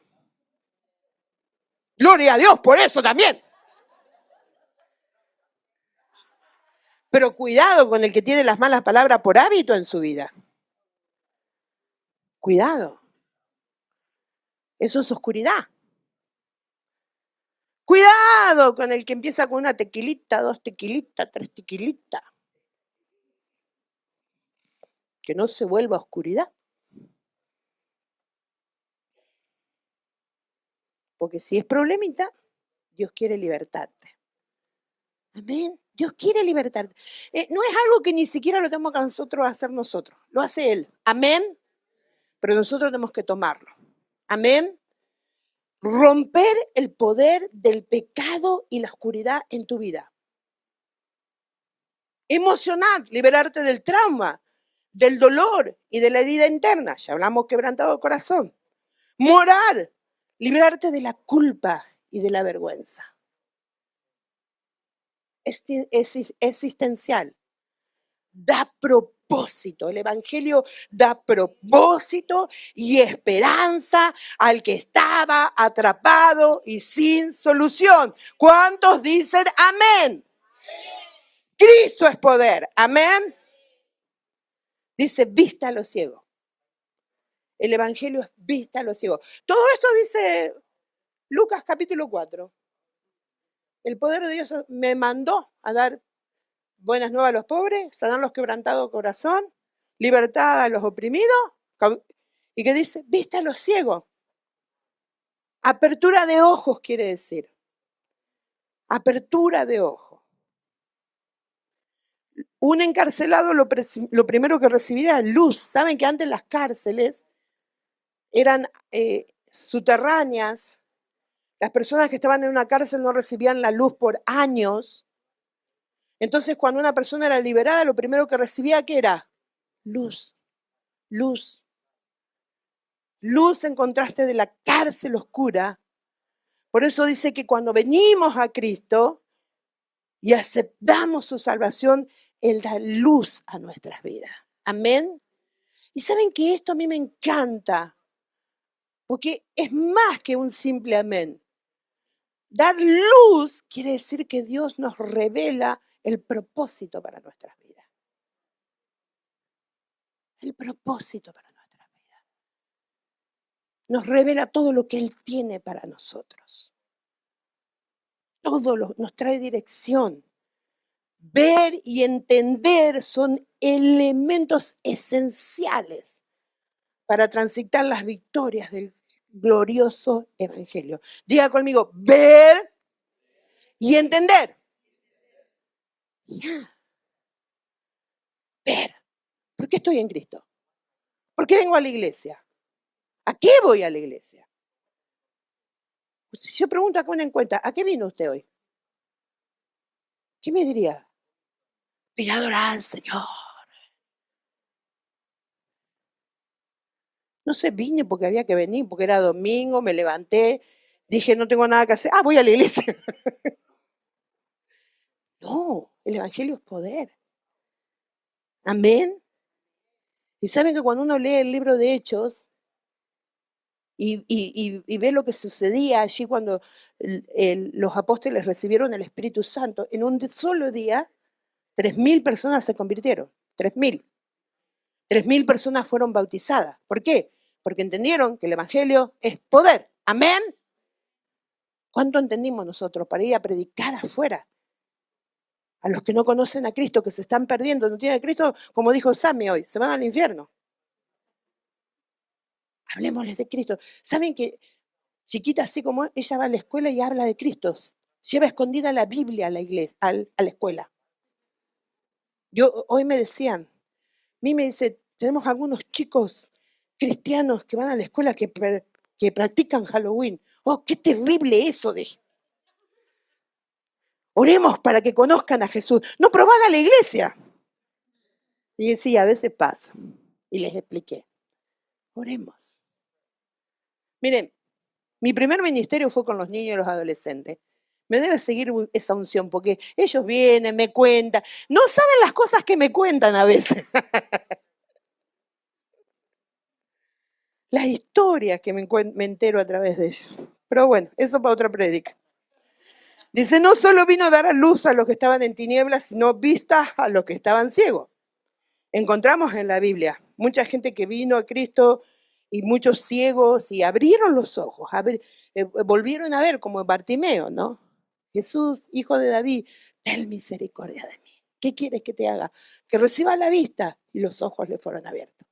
Gloria a Dios por eso también. Pero cuidado con el que tiene las malas palabras por hábito en su vida. Cuidado. Eso es oscuridad. Cuidado con el que empieza con una tequilita, 2 tequilitas, 3 tequilitas. Que no se vuelva oscuridad. Porque si es problemita, Dios quiere libertarte. Amén. Dios quiere libertarte. No es algo que ni siquiera lo tenemos que nosotros hacer nosotros. Lo hace Él. Amén. Pero nosotros tenemos que tomarlo. Amén. Romper el poder del pecado y la oscuridad en tu vida. Emocionar, liberarte del trauma, del dolor y de la herida interna. Ya hablamos quebrantado de corazón. Morar, liberarte de la culpa y de la vergüenza. Es existencial. Da propósito. El Evangelio da propósito y esperanza al que estaba atrapado y sin solución. ¿Cuántos dicen amén? Cristo es poder. Amén. Dice, vista a los ciegos. El Evangelio es vista a los ciegos. Todo esto dice Lucas capítulo 4. El poder de Dios me mandó a dar buenas nuevas a los pobres, sanar los quebrantados de corazón, libertad a los oprimidos. ¿Y qué dice? Vista a los ciegos. Apertura de ojos quiere decir. Apertura de ojos. Un encarcelado lo primero que recibirá es luz. Saben que antes las cárceles eran subterráneas. Las personas que estaban en una cárcel no recibían la luz por años. Entonces, cuando una persona era liberada, lo primero que recibía, ¿qué era? Luz. Luz. Luz en contraste de la cárcel oscura. Por eso dice que cuando venimos a Cristo y aceptamos su salvación, Él da luz a nuestras vidas. Amén. Y saben que esto a mí me encanta, porque es más que un simple amén. Dar luz quiere decir que Dios nos revela el propósito para nuestras vidas. El propósito para nuestras vidas. Nos revela todo lo que Él tiene para nosotros. Nos trae dirección. Ver y entender son elementos esenciales para transitar las victorias del glorioso Evangelio. Diga conmigo, ver y entender. Ya. Ver. ¿Por qué estoy en Cristo? ¿Por qué vengo a la iglesia? ¿A qué voy a la iglesia? Si yo pregunto acá una encuesta, ¿a qué vino usted hoy? ¿Qué me diría? Vine a adorar al Señor. No sé, vine porque había que venir, porque era domingo, me levanté, dije, no tengo nada que hacer. Voy a la iglesia. No, el Evangelio es poder. Amén. Y saben que cuando uno lee el libro de Hechos y ve lo que sucedía allí cuando los apóstoles recibieron el Espíritu Santo, en un solo día, 3.000 personas se convirtieron. 3.000. 3.000 personas fueron bautizadas. ¿Por qué? Porque entendieron que el Evangelio es poder. Amén. ¿Cuánto entendimos nosotros para ir a predicar afuera? A los que no conocen a Cristo, que se están perdiendo, no tienen a Cristo, como dijo Sammy hoy, se van al infierno. Hablemosles de Cristo. ¿Saben que chiquita así como ella va a la escuela y habla de Cristo? Lleva escondida la Biblia a la iglesia, a la escuela. Hoy me decían, a mí me dice, tenemos algunos chicos cristianos que van a la escuela que practican Halloween. ¡Oh, qué terrible eso! Oremos para que conozcan a Jesús. No, pero van a la iglesia. Y sí, a veces pasa. Y les expliqué. Oremos. Miren, mi primer ministerio fue con los niños y los adolescentes. Me debe seguir esa unción porque ellos vienen, me cuentan. No saben las cosas que me cuentan a veces. Las historias que me entero a través de ellos. Pero bueno, eso para otra prédica. Dice, no solo vino a dar a luz a los que estaban en tinieblas, sino vista a los que estaban ciegos. Encontramos en la Biblia mucha gente que vino a Cristo y muchos ciegos y abrieron los ojos, volvieron a ver como Bartimeo, ¿no? Jesús, hijo de David, ten misericordia de mí. ¿Qué quieres que te haga? Que reciba la vista y los ojos le fueron abiertos,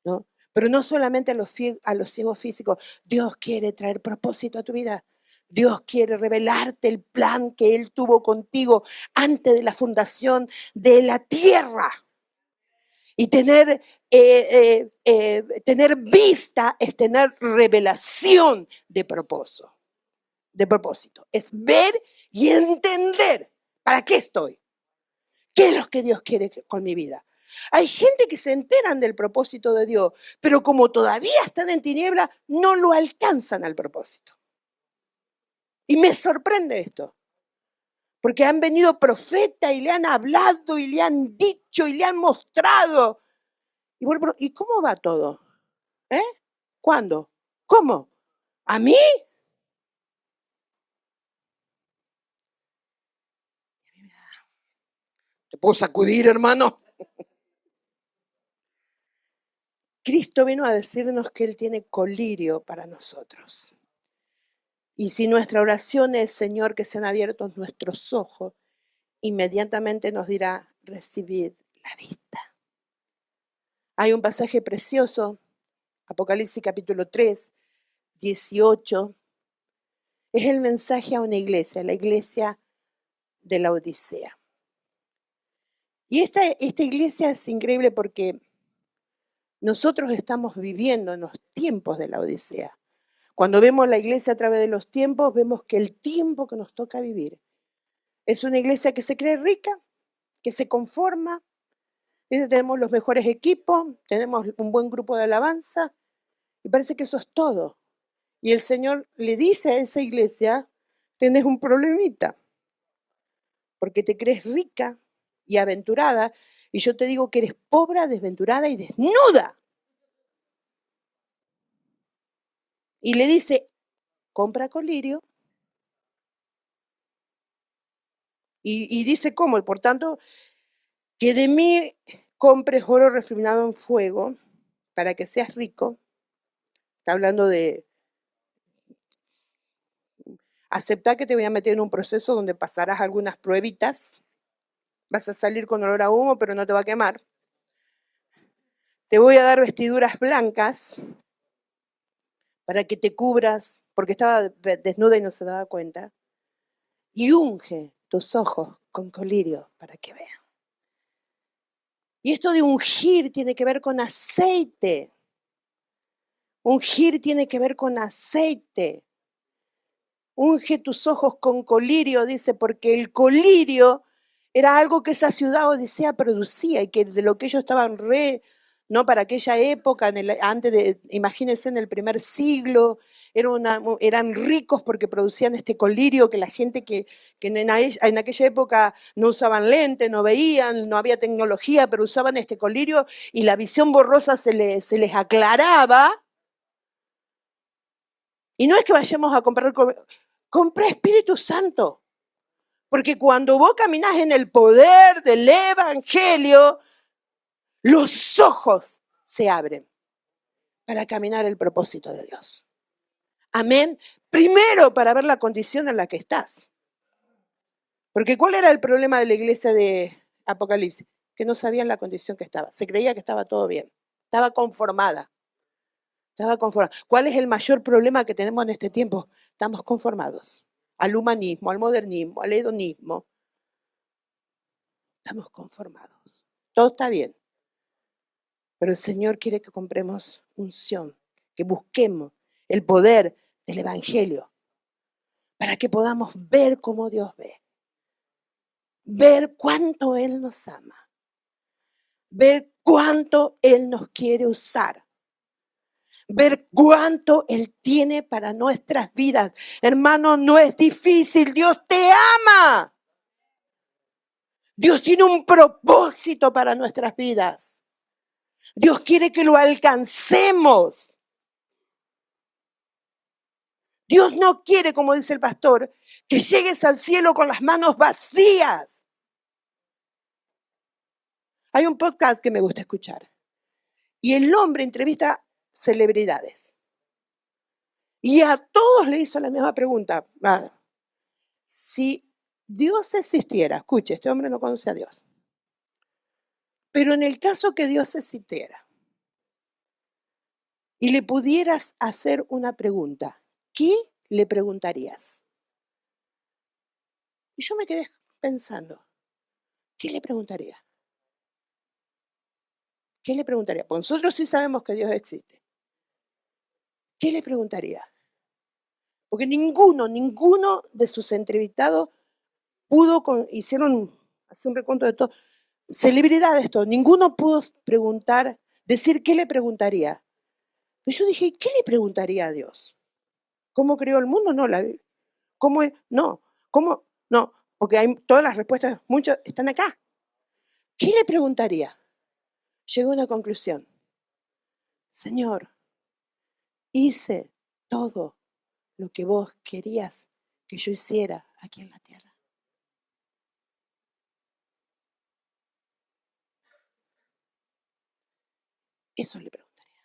¿no? Pero no solamente a los ciegos físicos, Dios quiere traer propósito a tu vida. Dios quiere revelarte el plan que Él tuvo contigo antes de la fundación de la tierra. Y tener vista es tener revelación de propósito. Es ver y entender para qué estoy. ¿Qué es lo que Dios quiere con mi vida? Hay gente que se enteran del propósito de Dios, pero como todavía están en tiniebla, no lo alcanzan al propósito. Y me sorprende esto. Porque han venido profetas y le han hablado y le han dicho y le han mostrado. ¿Y cómo va todo? ¿Cuándo? ¿Cómo? ¿A mí? ¿Te puedo sacudir, hermano? Cristo vino a decirnos que Él tiene colirio para nosotros. Y si nuestra oración es, Señor, que sean abiertos nuestros ojos, inmediatamente nos dirá, recibid la vista. Hay un pasaje precioso, Apocalipsis capítulo 3, 18. Es el mensaje a una iglesia, la iglesia de la Odisea. Y esta iglesia es increíble porque nosotros estamos viviendo en los tiempos de la Odisea. Cuando vemos la iglesia a través de los tiempos, vemos que el tiempo que nos toca vivir es una iglesia que se cree rica, que se conforma. Tenemos los mejores equipos, tenemos un buen grupo de alabanza y parece que eso es todo. Y el Señor le dice a esa iglesia, tienes un problemita, porque te crees rica y aventurada y yo te digo que eres pobre, desventurada y desnuda. Y le dice, compra colirio. Y dice cómo, y por tanto, que de mí compres oro refinado en fuego para que seas rico. Está hablando de aceptar que te voy a meter en un proceso donde pasarás algunas pruebitas. Vas a salir con olor a humo, pero no te va a quemar. Te voy a dar vestiduras blancas para que te cubras, porque estaba desnuda y no se daba cuenta. Y unge tus ojos con colirio para que vean. Y esto de ungir tiene que ver con aceite. Ungir tiene que ver con aceite. Unge tus ojos con colirio, dice, porque el colirio Era algo que esa ciudad Odisea producía y que de lo que ellos estaban ¿no? Para aquella época, antes de, imagínense en el primer siglo, eran ricos porque producían este colirio que la gente que en aquella época no usaban lente, no veían, no había tecnología, pero usaban este colirio y la visión borrosa se les aclaraba. Y no es que vayamos a comprar, compré Espíritu Santo. Porque cuando vos caminás en el poder del Evangelio, los ojos se abren para caminar el propósito de Dios. Amén. Primero para ver la condición en la que estás. Porque ¿cuál era el problema de la iglesia de Apocalipsis? Que no sabían la condición que estaba. Se creía que estaba todo bien. Estaba conformada. Estaba conformada. ¿Cuál es el mayor problema que tenemos en este tiempo? Estamos conformados al humanismo, al modernismo, al hedonismo. Estamos conformados. Todo está bien. Pero el Señor quiere que compremos unción, que busquemos el poder del Evangelio para que podamos ver cómo Dios ve, ver cuánto Él nos ama, ver cuánto Él nos quiere usar, ver cuánto Él tiene para nuestras vidas. Hermano, no es difícil, Dios te ama. Dios tiene un propósito para nuestras vidas. Dios quiere que lo alcancemos. Dios no quiere, como dice el pastor, que llegues al cielo con las manos vacías. Hay un podcast que me gusta escuchar y el hombre entrevista celebridades y a todos le hizo la misma pregunta. Si Dios existiera, escuche, este hombre no conoce a Dios, pero en el caso que Dios existiera y le pudieras hacer una pregunta, ¿qué le preguntarías? Y yo me quedé pensando, ¿qué le preguntaría? ¿Qué le preguntaría? Pues nosotros sí sabemos que Dios existe. ¿Qué le preguntaría? Porque ninguno de sus entrevistados hicieron hace un recuento de todo, celebridades, todo, ninguno pudo preguntar, decir qué le preguntaría. Y yo dije, ¿qué le preguntaría a Dios? ¿Cómo creó el mundo? No, ¿cómo? No, ¿cómo? No, porque hay todas las respuestas, muchas están acá. ¿Qué le preguntaría? Llegó a una conclusión. Señor, hice todo lo que vos querías que yo hiciera aquí en la tierra. Eso le preguntaría.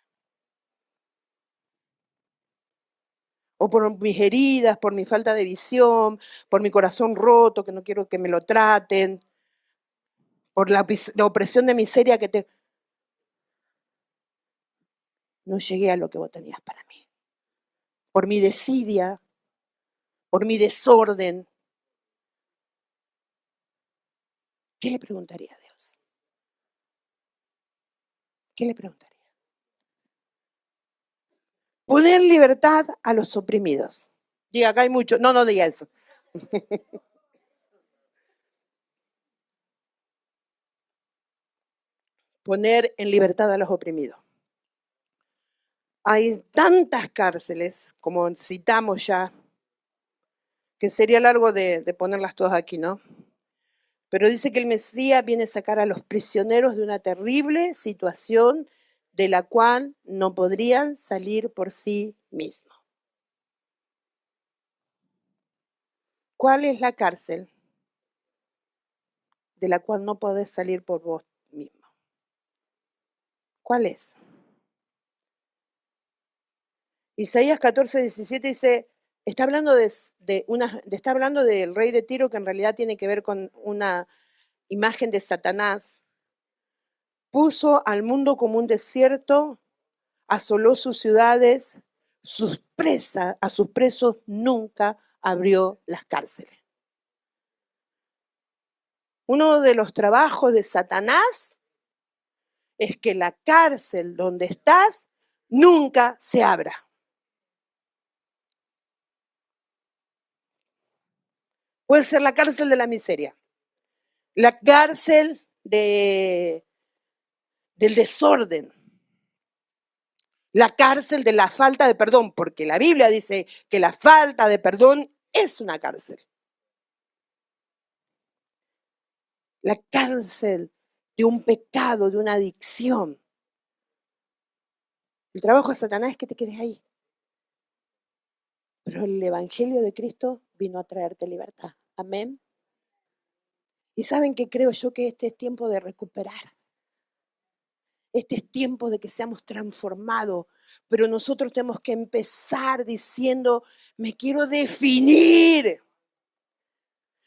O por mis heridas, por mi falta de visión, por mi corazón roto, que no quiero que me lo traten, por la opresión de miseria no llegué a lo que vos tenías para mí. Por mi desidia, por mi desorden. ¿Qué le preguntaría a Dios? ¿Qué le preguntaría? Poner libertad a los oprimidos. Diga, acá hay mucho. No diga eso. Poner en libertad a los oprimidos. Hay tantas cárceles, como citamos ya, que sería largo de ponerlas todas aquí, ¿no? Pero dice que el Mesías viene a sacar a los prisioneros de una terrible situación de la cual no podrían salir por sí mismos. ¿Cuál es la cárcel de la cual no podés salir por vos mismo? ¿Cuál es? Isaías 14:17 dice, está hablando está hablando del rey de Tiro, que en realidad tiene que ver con una imagen de Satanás. Puso al mundo como un desierto, asoló sus ciudades, a sus presos nunca abrió las cárceles. Uno de los trabajos de Satanás es que la cárcel donde estás nunca se abra. Puede ser la cárcel de la miseria, la cárcel del desorden, la cárcel de la falta de perdón, porque la Biblia dice que la falta de perdón es una cárcel. La cárcel de un pecado, de una adicción. El trabajo de Satanás es que te quedes ahí. Pero el Evangelio de Cristo vino a traerte libertad. Amén. Y saben que creo yo que este es tiempo de recuperar. Este es tiempo de que seamos transformados. Pero nosotros tenemos que empezar diciendo, me quiero definir.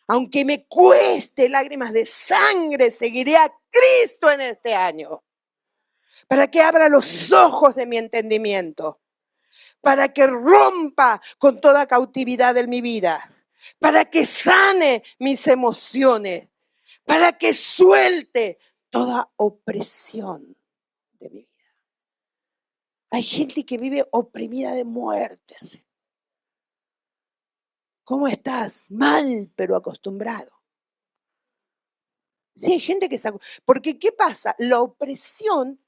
Aunque me cueste lágrimas de sangre, seguiré a Cristo en este año. Para que abra los ojos de mi entendimiento. Para que rompa con toda cautividad en mi vida. Para que sane mis emociones. Para que suelte toda opresión de mi vida. Hay gente que vive oprimida de muerte. ¿Cómo estás? Mal, pero acostumbrado. Sí, hay gente que se... Porque ¿qué pasa? La opresión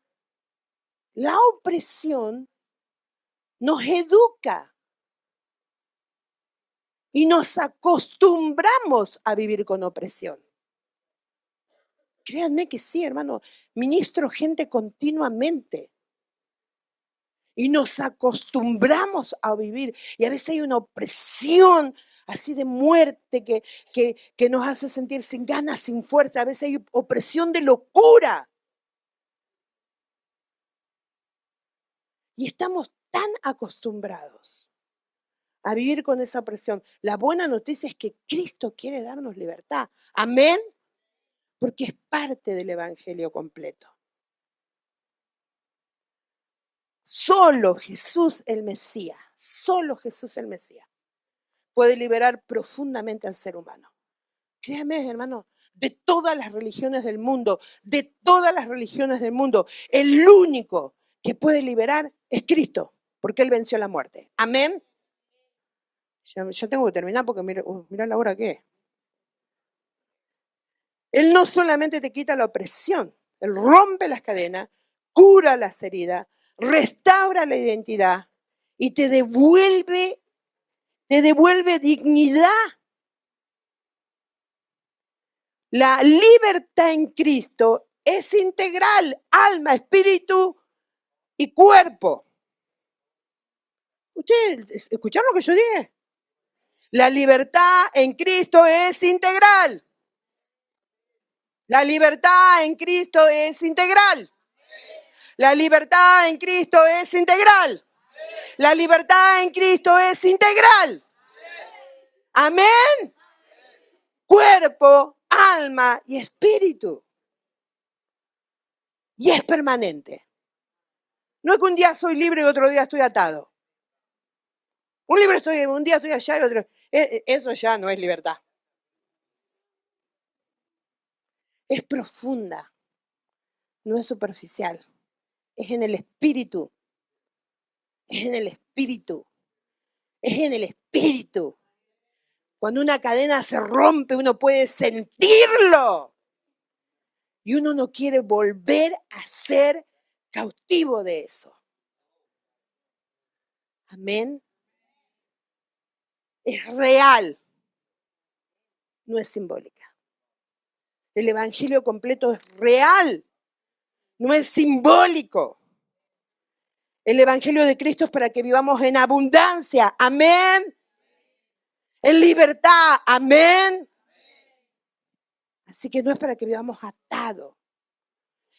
nos educa y nos acostumbramos a vivir con opresión. Créanme que sí, hermano. Ministro gente continuamente. Y nos acostumbramos a vivir. Y a veces hay una opresión así de muerte que nos hace sentir sin ganas, sin fuerza. A veces hay opresión de locura. Y estamos tan acostumbrados a vivir con esa opresión. La buena noticia es que Cristo quiere darnos libertad. Amén. Porque es parte del evangelio completo. Solo Jesús el Mesías, puede liberar profundamente al ser humano. Créame, hermano, de todas las religiones del mundo, el único que puede liberar es Cristo, porque Él venció la muerte. Amén. Yo tengo que terminar porque mira la hora que es. Él no solamente te quita la opresión, Él rompe las cadenas, cura las heridas, restaura la identidad y te devuelve dignidad. La libertad en Cristo es integral, alma, espíritu y cuerpo. ¿Ustedes escucharon lo que yo dije? La libertad en Cristo es integral. La libertad en Cristo es integral. La libertad en Cristo es integral. La libertad en Cristo es integral. Amén. Cuerpo, alma y espíritu. Y es permanente. No es que un día soy libre y otro día estoy atado. Un día estoy allá y otro. Eso ya no es libertad. Es profunda. No es superficial. Es en el espíritu. Es en el espíritu. Es en el espíritu. Cuando una cadena se rompe, uno puede sentirlo. Y uno no quiere volver a ser cautivo de eso. Amén. Es real. No es simbólica. El evangelio completo es real. No es simbólico. El evangelio de Cristo es para que vivamos en abundancia. Amén. En libertad. Amén. Así que no es para que vivamos atados.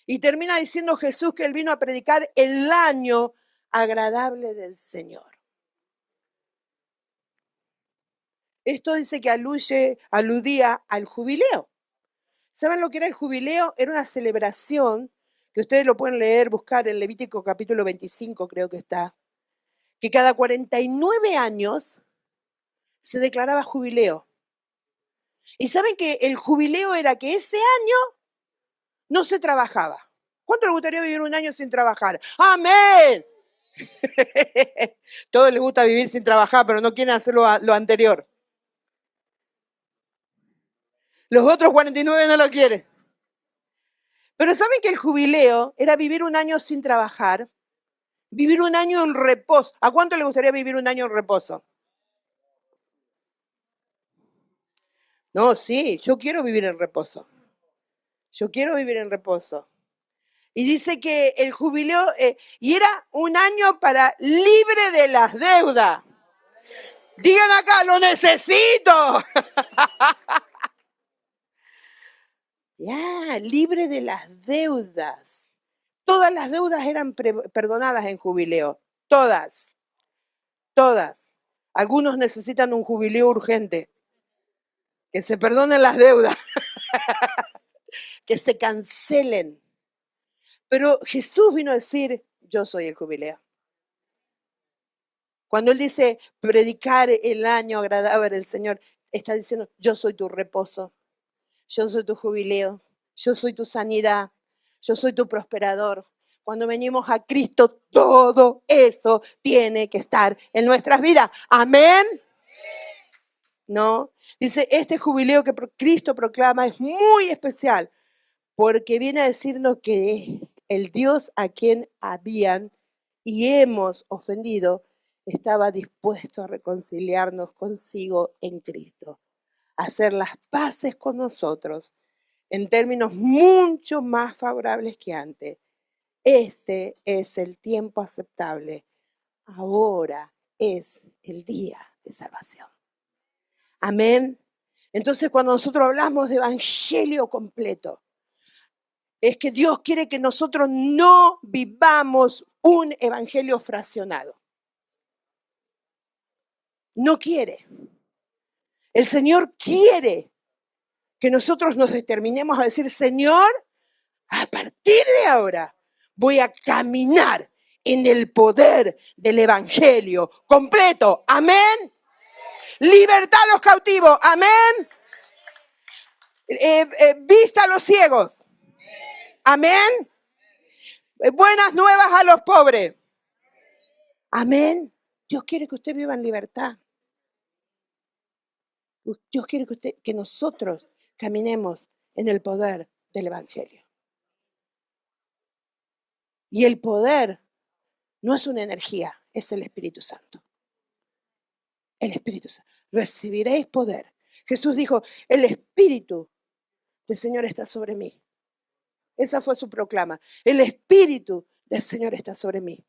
Y termina diciendo Jesús que Él vino a predicar el año agradable del Señor. Esto dice que aludía al jubileo. ¿Saben lo que era el jubileo? Era una celebración, que ustedes lo pueden leer, buscar en Levítico capítulo 25, creo que está, que cada 49 años se declaraba jubileo. Y saben que el jubileo era que ese año no se trabajaba. ¿Cuánto les gustaría vivir un año sin trabajar? ¡Amén! Todos les gusta vivir sin trabajar, pero no quieren hacer lo anterior. Los otros 49 no lo quieren. Pero ¿saben que el jubileo era vivir un año sin trabajar? Vivir un año en reposo. ¿A cuánto le gustaría vivir un año en reposo? No, sí, yo quiero vivir en reposo. Yo quiero vivir en reposo. Y dice que el jubileo, y era un año para libre de las deudas. Digan acá, lo necesito. Ya, libre de las deudas. Todas las deudas eran perdonadas en jubileo. Todas. Todas. Algunos necesitan un jubileo urgente. Que se perdonen las deudas. Que se cancelen. Pero Jesús vino a decir, yo soy el jubileo. Cuando Él dice predicar el año agradable del Señor, está diciendo, yo soy tu reposo, yo soy tu jubileo, yo soy tu sanidad, yo soy tu prosperador. Cuando venimos a Cristo, todo eso tiene que estar en nuestras vidas. Amén. No, dice, este jubileo que Cristo proclama es muy especial porque viene a decirnos que el Dios a quien habían y hemos ofendido estaba dispuesto a reconciliarnos consigo en Cristo, a hacer las paces con nosotros en términos mucho más favorables que antes. Este es el tiempo aceptable. Ahora es el día de salvación. Amén. Entonces, cuando nosotros hablamos de evangelio completo, es que Dios quiere que nosotros no vivamos un evangelio fraccionado. No quiere. El Señor quiere que nosotros nos determinemos a decir, Señor, a partir de ahora voy a caminar en el poder del evangelio completo. Amén. Libertad a los cautivos. Amén. Vista a los ciegos. Amén. Buenas nuevas a los pobres. Amén. Dios quiere que usted viva en libertad. Dios quiere que nosotros caminemos en el poder del evangelio. Y el poder no es una energía, es el Espíritu Santo. El Espíritu Santo. Recibiréis poder. Jesús dijo, el Espíritu del Señor está sobre mí. Esa fue su proclama. El Espíritu del Señor está sobre mí.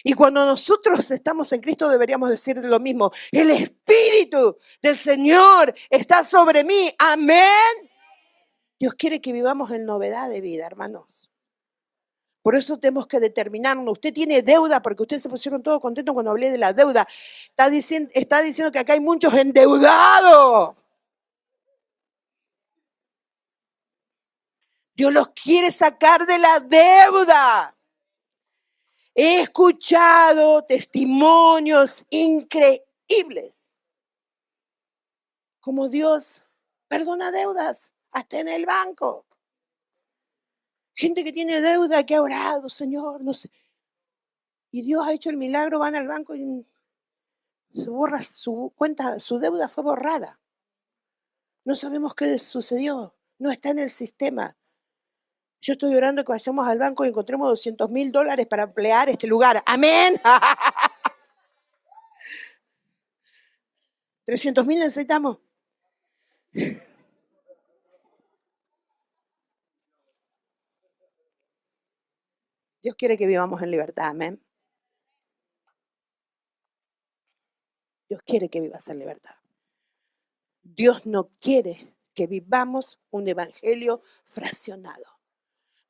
Y cuando nosotros estamos en Cristo deberíamos decir lo mismo. El Espíritu del Señor está sobre mí. Amén. Dios quiere que vivamos en novedad de vida, hermanos. Por eso tenemos que determinarnos. Usted tiene deuda, porque ustedes se pusieron todos contentos cuando hablé de la deuda. Está diciendo que acá hay muchos endeudados. Dios los quiere sacar de la deuda. He escuchado testimonios increíbles. Como Dios perdona deudas, hasta en el banco. Gente que tiene deuda, que ha orado, Señor, no sé. Y Dios ha hecho el milagro, van al banco y se borra su cuenta, su deuda fue borrada. No sabemos qué sucedió, no está en el sistema. Yo estoy orando que vayamos al banco y encontremos $200,000 para emplear este lugar. ¡Amén! 300,000 necesitamos. Dios quiere que vivamos en libertad, amén. Dios quiere que vivas en libertad. Dios no quiere que vivamos un evangelio fraccionado.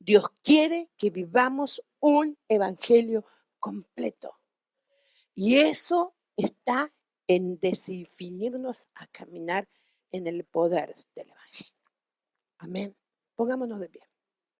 Dios quiere que vivamos un evangelio completo. Y eso está en definirnos a caminar en el poder del evangelio. Amén. Pongámonos de pie.